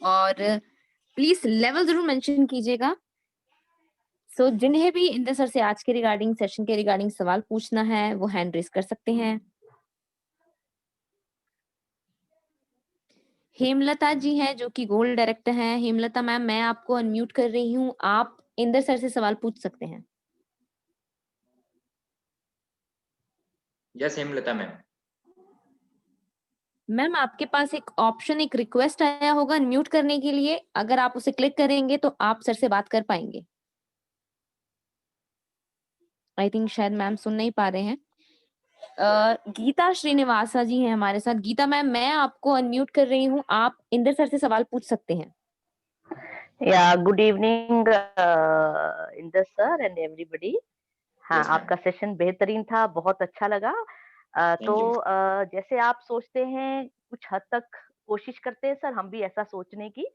और प्लीज लेवल जरूर मेंशन कीजिएगा। सो जिन्हें भी इंद्र सर से आज के रिगार्डिंग, सेशन के रिगार्डिंग सवाल पूछना है वो हैंड रेज कर सकते हैं। हेमलता जी हैं जो कि गोल्ड डायरेक्टर हैं। हेमलता मैम, मैं आपको अनम्यूट कर रही हूँ, आप इंदर सर से सवाल पूछ सकते हैं। Yes Hemlata ma'am. मैम, आपके पास एक ऑप्शन, एक रिक्वेस्ट आया होगा अनम्यूट करने के लिए, अगर आप उसे क्लिक करेंगे तो आप सर से बात कर पाएंगे। आई थिंक शायद मैम सुन नहीं पा रहे हैं। गीता श्रीनिवासा जी हैं हमारे साथ। गीता मैम, मैं आपको अनम्यूट कर रही हूँ, आप इंदर सर से सवाल पूछ सकते हैं। या good evening Inder sir and everybody. हाँ, यस मैम। आपका सेशन बेहतरीन था, बहुत अच्छा लगा। Thank you. जैसे आप सोचते हैं कुछ हद तक कोशिश करते हैं सर हम भी ऐसा सोचने की,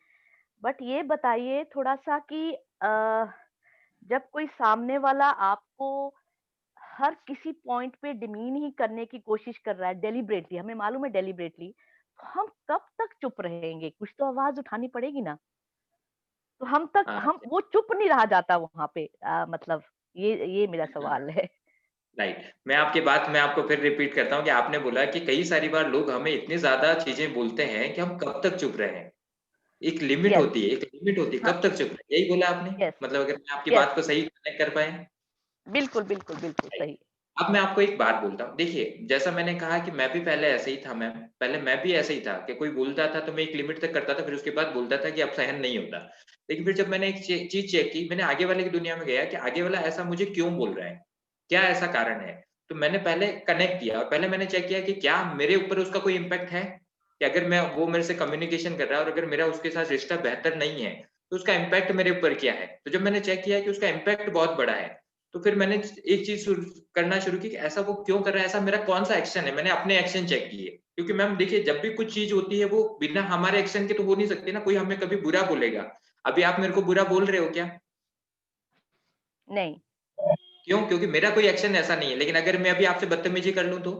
बट ये बताइए थोड़ा सा कि जब कोई सामने वाला आपको हर किसी पॉइंट पे डिमीन ही करने की कोशिश कर रहा है डेलिबरेटली, हमें मालूम है डेलिबरेटली, तो हम कब तक चुप रहेंगे? कुछ तो आवाज उठानी पड़ेगी ना। तो हम वो चुप नहीं रहा जाता वहां पे, मतलब ये मेरा सवाल है। राइट, मैं आपको फिर रिपीट करता हूँ कि आपने बोला कि कई सारी बार लोग हमें इतनी ज़्यादा चीज़ें बोलते हैं कि हम कब तक चुप रहें? एक लिमिट यस। होती है, हाँ। कब तक चुप रहें? यही बोला आपने? यस। मतलब अगर मैं आपकी यस। बात को सही कनेक्ट कर पाएँ? बिल्कुल बिल्कुल बिल्कुल राइट। सही। अब मैं आपको एक बात बोलता हूँ, देखिए जैसा मैंने कहा कि मैं भी पहले ऐसे ही था मैम, पहले मैं भी ऐसे ही था कि कोई बोलता था तो मैं एक लिमिट तक करता था, फिर उसके बाद बोलता था कि अब सहन नहीं होता। लेकिन फिर जब मैंने एक चीज़ चेक की, मैंने आगे वाले की दुनिया में गया कि आगे वाला ऐसा मुझे क्यों बोल रहा है? क्या ऐसा कारण है? तो मैंने पहले कनेक्ट किया और पहले मैंने चेक किया कि क्या मेरे ऊपर उसका कोई इम्पैक्ट है? कि अगर वो मेरे से कम्युनिकेशन कर रहा है और अगर मेरा उसके साथ रिश्ता बेहतर नहीं है, तो उसका इम्पैक्ट मेरे ऊपर क्या है? तो जब मैंने चेक किया कि उसका इम्पैक्ट बहुत बड़ा है, तो फिर मैंने एक चीज़ करना शुरू की कि ऐसा वो क्यों कर रहा है? ऐसा मेरा कौन-सा एक्शन है? मैंने अपने एक्शन चेक किए। क्योंकि मैम देखिए, जब भी कुछ चीज़ होती है वो बिना हमारे एक्शन के तो हो नहीं सकती ना, कोई हमें कभी बुरा बोलेगा। अभी आप मेरे को बुरा बोल रहे हो क्या? नहीं। क्यों? क्योंकि मेरा कोई एक्शन ऐसा नहीं है, लेकिन अगर मैं अभी आपसे बदतमीज़ी कर लूँ तो?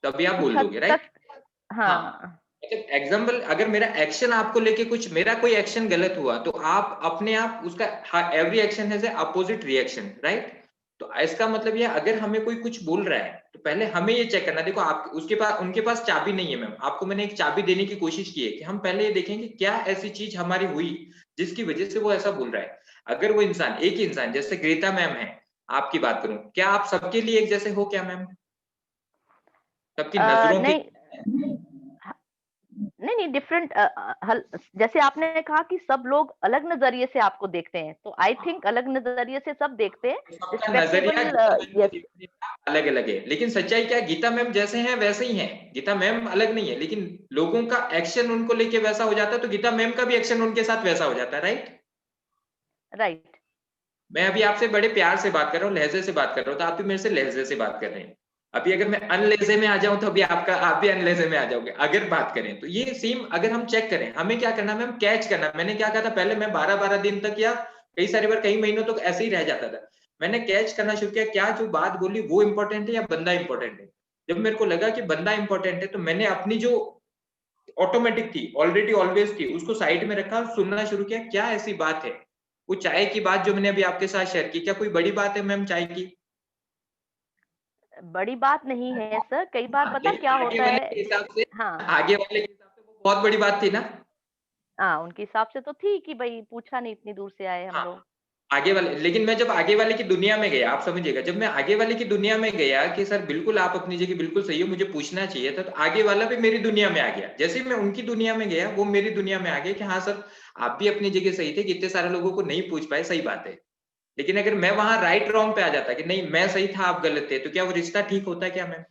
तभी आप कुछ बोल हद दोगे, राइट? तक। हाँ, हाँ। मतलब एग्ज़ाम्पल, अगर मेरा एक्शन आपको लेके कुछ, मेरा कोई एक्शन गलत हुआ, तो आप अपने आप उसका every action has a opposite reaction, right? तो इसका मतलब ये, अगर हमें कोई कुछ बोल रहा है, तो पहले हमें ये चेक करना है। देखो, आप उनके पास चाबी नहीं है मैम, आपको मैंने एक चाबी देने की कोशिश की है कि हम पहले ये देखें कि क्या ऐसी चीज़ हमारी हुई, जिसकी वजह से वो ऐसा बोल रहा है। अगर वो इंसान, एक ही इंसान जैसे ग्रेटा मैम है, आपकी बात करूं, क्या आप सबके लिए एक जैसे हो क्या मैम? सबकी नजरों के? नहीं नहीं नहीं डिफरेंट, जैसे आपने कहा कि सब लोग अलग नजरिए से आपको देखते हैं, तो आई थिंक अलग नजरिए से सब देखते हैं, सबका नजरिया रिस्पेक्टेबल। गीता मैम को यस। देखने का अलग अलग है, लेकिन सच्चाई क्या है, गीता मैम जैसे हैं वैसे ही हैं। गीता मैम अलग नहीं है, लेकिन लोगों का एक्शन उनको लेके वैसा हो जाता है, तो गीता मैम का भी एक्शन उनके साथ वैसा हो जाता है, राइट? राइट। मैं अभी आपसे बड़े प्यार से बात कर रहा हूँ, लहजे से बात कर रहा हूँ, तो आप भी मेरे से लहजे से बात कर रहे हैं। अभी अगर मैं अनलहजे में आ जाऊं तो अभी आप भी अनलहजे में आ जाओगे। अगर बात करें तो ये सेम, अगर हम चेक करें, हमें क्या करना है मैम, कैच करना। मैंने क्या कहा था पहले, मैं 12-12 दिन तक या कई सारी बार कई महीनों तक ऐसे ही रह जाता था। मैंने कैच करना शुरू किया, क्या जो बात बोली वो इंपॉर्टेंट है या बंदा इंपॉर्टेंट है। जब मेरे को लगा कि बंदा इंपॉर्टेंट है, तो मैंने अपनी जो ऑटोमेटिक थी, ऑलरेडी ऑलवेज थी, उसको साइड में रखा और सुनना शुरू किया, क्या ऐसी बात है। वो चाय की बात जो मैंने अभी आपके साथ शेयर की, क्या कोई बड़ी बात है मैम चाय की? बड़ी बात नहीं है सर, कई बार पता लेकिन क्या आगे होता वाले है। के हिसाब से, हाँ आगे वाले के हिसाब से वो बहुत बड़ी बात थी ना। हाँ, उनके हिसाब से तो थी कि भाई पूछा नहीं, इतनी दूर से आए हम हाँ, लोग। आगे वाले, लेकिन मैं जब आगे वाले की दुनिया में गया, आप समझिएगा, जब मैं आगे वाले की दुनिया में गया कि सर बिल्कुल आप अपनी जगह बिल्कुल सही हो, मुझे पूछना चाहिए था, तो आगे वाला भी मेरी दुनिया में आ गया। जैसे ही मैं उनकी दुनिया में गया, वो मेरी दुनिया में आ गया कि हाँ सर, आप भी अपनी जगह सही थे, कितने सारे लोगों को नहीं पूछ पाए, सही बात है। लेकिन अगर मैं वहां राइट रॉन्ग पे आ जाता कि नहीं मैं सही था आप गलत थे, तो क्या वो रिश्ता ठीक होता है क्या मैम?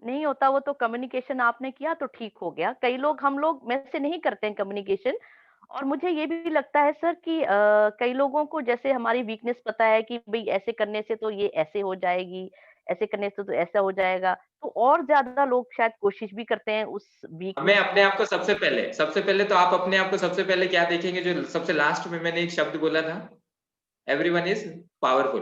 नहीं होता, वो तो कम्युनिकेशन आपने किया तो ठीक हो गया। कई लोग, हम लोग में से नहीं करते हैं कम्युनिकेशन। और मुझे ये भी लगता है सर कि कई लोगों को जैसे हमारी वीकनेस पता है कि भाई ऐसे करने से तो ये ऐसे हो जाएगी, ऐसे करने से तो ऐसा हो जाएगा, तो और ज्यादा लोग शायद कोशिश भी करते हैं उस हमें वीकनेस अपने को। आप को सबसे पहले तो आप अपने आप को सबसे पहले क्या देखेंगे, जो सबसे लास्ट में मैंने एक शब्द बोला था, everyone is powerful.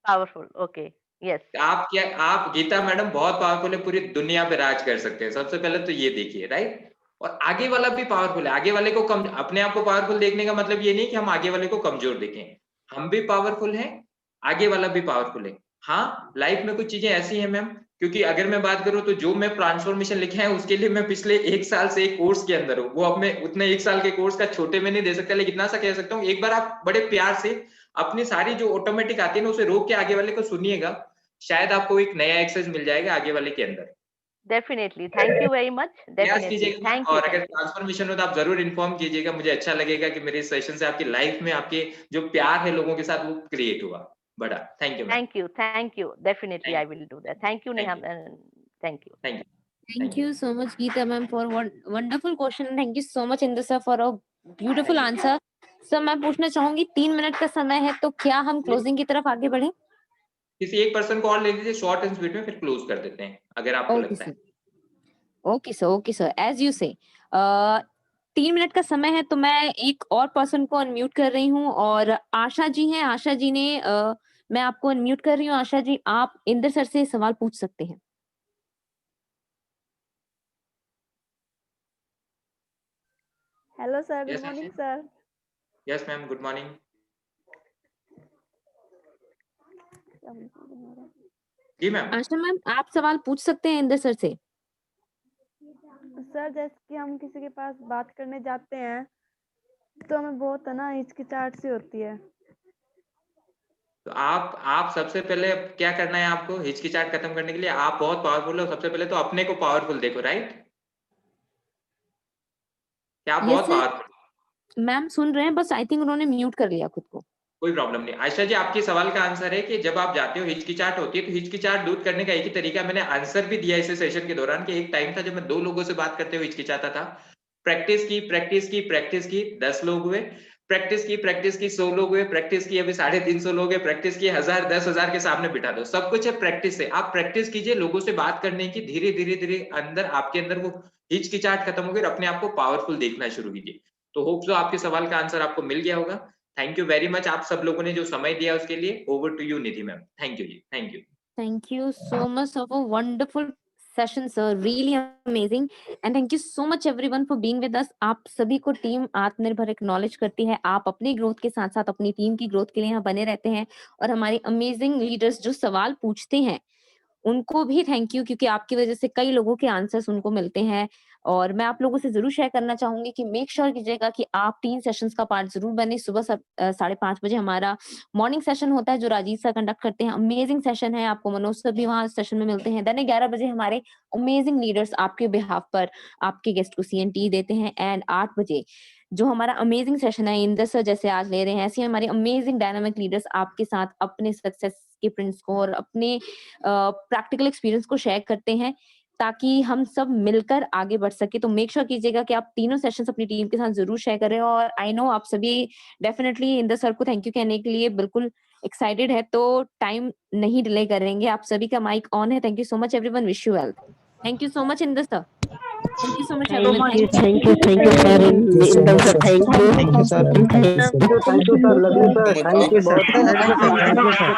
Powerful, okay. Yes. आप क्या, आप गीता मैडम बहुत पावरफुल है, पूरी दुनिया पे राज कर सकते हैं, सबसे पहले तो ये देखिए, राइट? और आगे वाला भी पावरफुल है। आगे वाले को कम, अपने आप को पावरफुल देखने का मतलब ये नहीं कि हम आगे वाले को कमजोर देखें। हम भी पावरफुल हैं, आगे वाला भी पावरफुल है। हाँ, लाइफ में कुछ चीजें ऐसी हैं मैम, क्योंकि अगर मैं बात करूं तो जो मैं ट्रांसफॉर्मेशन लिखे हैं उसके लिए मैं पिछले 1 साल से एक कोर्स के अंदर हूँ। वो अपने उतने 1 साल के कोर्स का छोटे में नहीं दे सकता, लेकिन इतना सा कह सकता हूँ, एक बार आप बड़े प्यार से अपनी सारी जो ऑटोमेटिक आती है ना, उसे रोक के आगे वाले को सुनिएगा, शायद आपको एक नया एक्सेस मिल जाएगा आगे वाले के अंदर। Definitely, thank you very much, प्रयास डेफिनेटली, कीजिएगा मैम, थैंक यू, और अगर थैंक यू। ट्रांसफॉर्मेशन हो तो आप जरूर इन्फॉर्म कीजिएगा, मुझे अच्छा लगेगा कि मेरे सेशन से आपकी लाइफ में आपके जो प्यार है लोगों के साथ वो क्रिएट हुआ बड़ा। Thank you ma'am. Thank you, definitely thank I will do that. Thank you thank Neha, you thank you. Thank you Thank thank you. you so much, Geeta ma'am, for one wonderful question. Thank you so much, Inder sir, for a beautiful answer. Sir मैं पूछना चाहूंगी, 3 मिनट का समय है, तो क्या हम क्लोजिंग की तरफ आगे बढ़े? किसी एक पर्सन को और ले लीजिए शॉर्ट एंड स्वीट में, फिर क्लोज कर देते हैं अगर आपको ओके लगता है। Sir, okay sir, okay sir, as you say. 3 minute का समय है, तो मैं एक और पर्सन को अनम्यूट कर रही हूँ, और आशा जी हैं। आशा जी ने मैं आपको अनम्यूट कर रही हूँ। आशा जी, आप इंदर सर से सवाल पूछ सकते हैं। Hello sir, good yes morning sir. Yes ma'am, good morning. जी मैम। आशा मैम, आप सवाल पूछ सकते हैं इंदर सर से। सर जैसे कि हम किसी के पास बात करने जाते हैं तो हमें बहुत है ना हिचकिचाहट सी होती है। तो आप सबसे पहले क्या करना है, आपको हिचकिचाहट खत्म करने के लिए, आप बहुत पावरफुल हो, सबसे पहले तो अपने को पावरफुल देखो, राइट? क्या आप यस बहुत सर, पावरफुल? मैम सुन रहे हैं, बस आई थिंक उन्होंने म्यूट कर लिया खुद को। कोई प्रॉब्लम नहीं। आयशा जी, आपके सवाल का आंसर है कि जब आप जाते हो हिचकिचाहट होती है, तो हिचकिचाहट दूर करने का एक ही तरीका, मैंने आंसर भी दिया इस सेशन के दौरान, कि एक टाइम था जब मैं 2 लोगों से बात करते हुए हिचकिचाता था। प्रैक्टिस की प्रैक्टिस की प्रैक्टिस की 10 लोग हुए, प्रैक्टिस की 100 लोग हुए, प्रैक्टिस की अभी 350 लोग हैं, प्रैक्टिस की 1000 10,000 के सामने बिठा दो, सब कुछ है प्रैक्टिस से। आप प्रैक्टिस कीजिए लोगों से बात करने की, धीरे धीरे धीरे अंदर आपके अंदर वो हिचकिचाहट खत्म होगी और अपने आप को पावरफुल देखना शुरू कीजिए। तो होप सो आपके सवाल का आंसर आपको मिल गया होगा। थैंक यू वेरी मच, आप सब लोगों ने जो समय दिया उसके लिए। Over to you Nidhi ma'am. Thank you जी, thank you. Thank you so much of a wonderful session, sir. Really amazing. And thank you so much everyone for being with us. आप सभी को टीम आत्मनिर्भर एक्नॉलेज करती है। आप अपनी ग्रोथ के साथ साथ अपनी टीम की ग्रोथ के लिए यहाँ बने रहते हैं, और हमारे अमेजिंग लीडर्स जो सवाल पूछते हैं उनको भी थैंक यू, क्योंकि आपकी वजह से कई लोगों के आंसर्स उनको मिलते हैं। और मैं आप लोगों से जरूर शेयर करना चाहूंगी कि मेक श्योर कीजिएगा कि आप 3 सेशंस का पार्ट जरूर बने। सुबह 5:30 बजे हमारा मॉर्निंग सेशन होता है जो राजीव सर कंडक्ट करते हैं, अमेजिंग सेशन है, आपको मनोज सर भी वहाँ सेशन में मिलते हैं। देन 11 बजे हमारे अमेजिंग लीडर्स आपके बिहाफ पर आपके गेस्ट को CNT देते हैं। एंड 8 बजे जो हमारा अमेजिंग सेशन है, इंदर सर जैसे आज ले रहे हैं, ऐसे हमारे अमेजिंग डायनामिक लीडर्स आपके साथ अपने सक्सेस के प्रिंट्स को और अपने प्रैक्टिकल एक्सपीरियंस को शेयर करते हैं ताकि हम सब मिलकर आगे बढ़ सके। तो मेक श्योर कीजिएगा कि आप तीनों सेशंस अपनी टीम के साथ जरूर शेयर करें। और आई नो आप सभी डेफिनेटली इंदर सर को थैंक यू कहने के लिए बिल्कुल एक्साइटेड है, तो टाइम नहीं डिले करेंगे। आप सभी का माइक ऑन है। Thank you so much everyone, wish you well. Thank you so much Inder sir, thank you so much everyone, Thank you sir. Indal sir, thank you. Thank you, sir. Thank you sir. Love you sir. Thank you sir. Thank you, sir.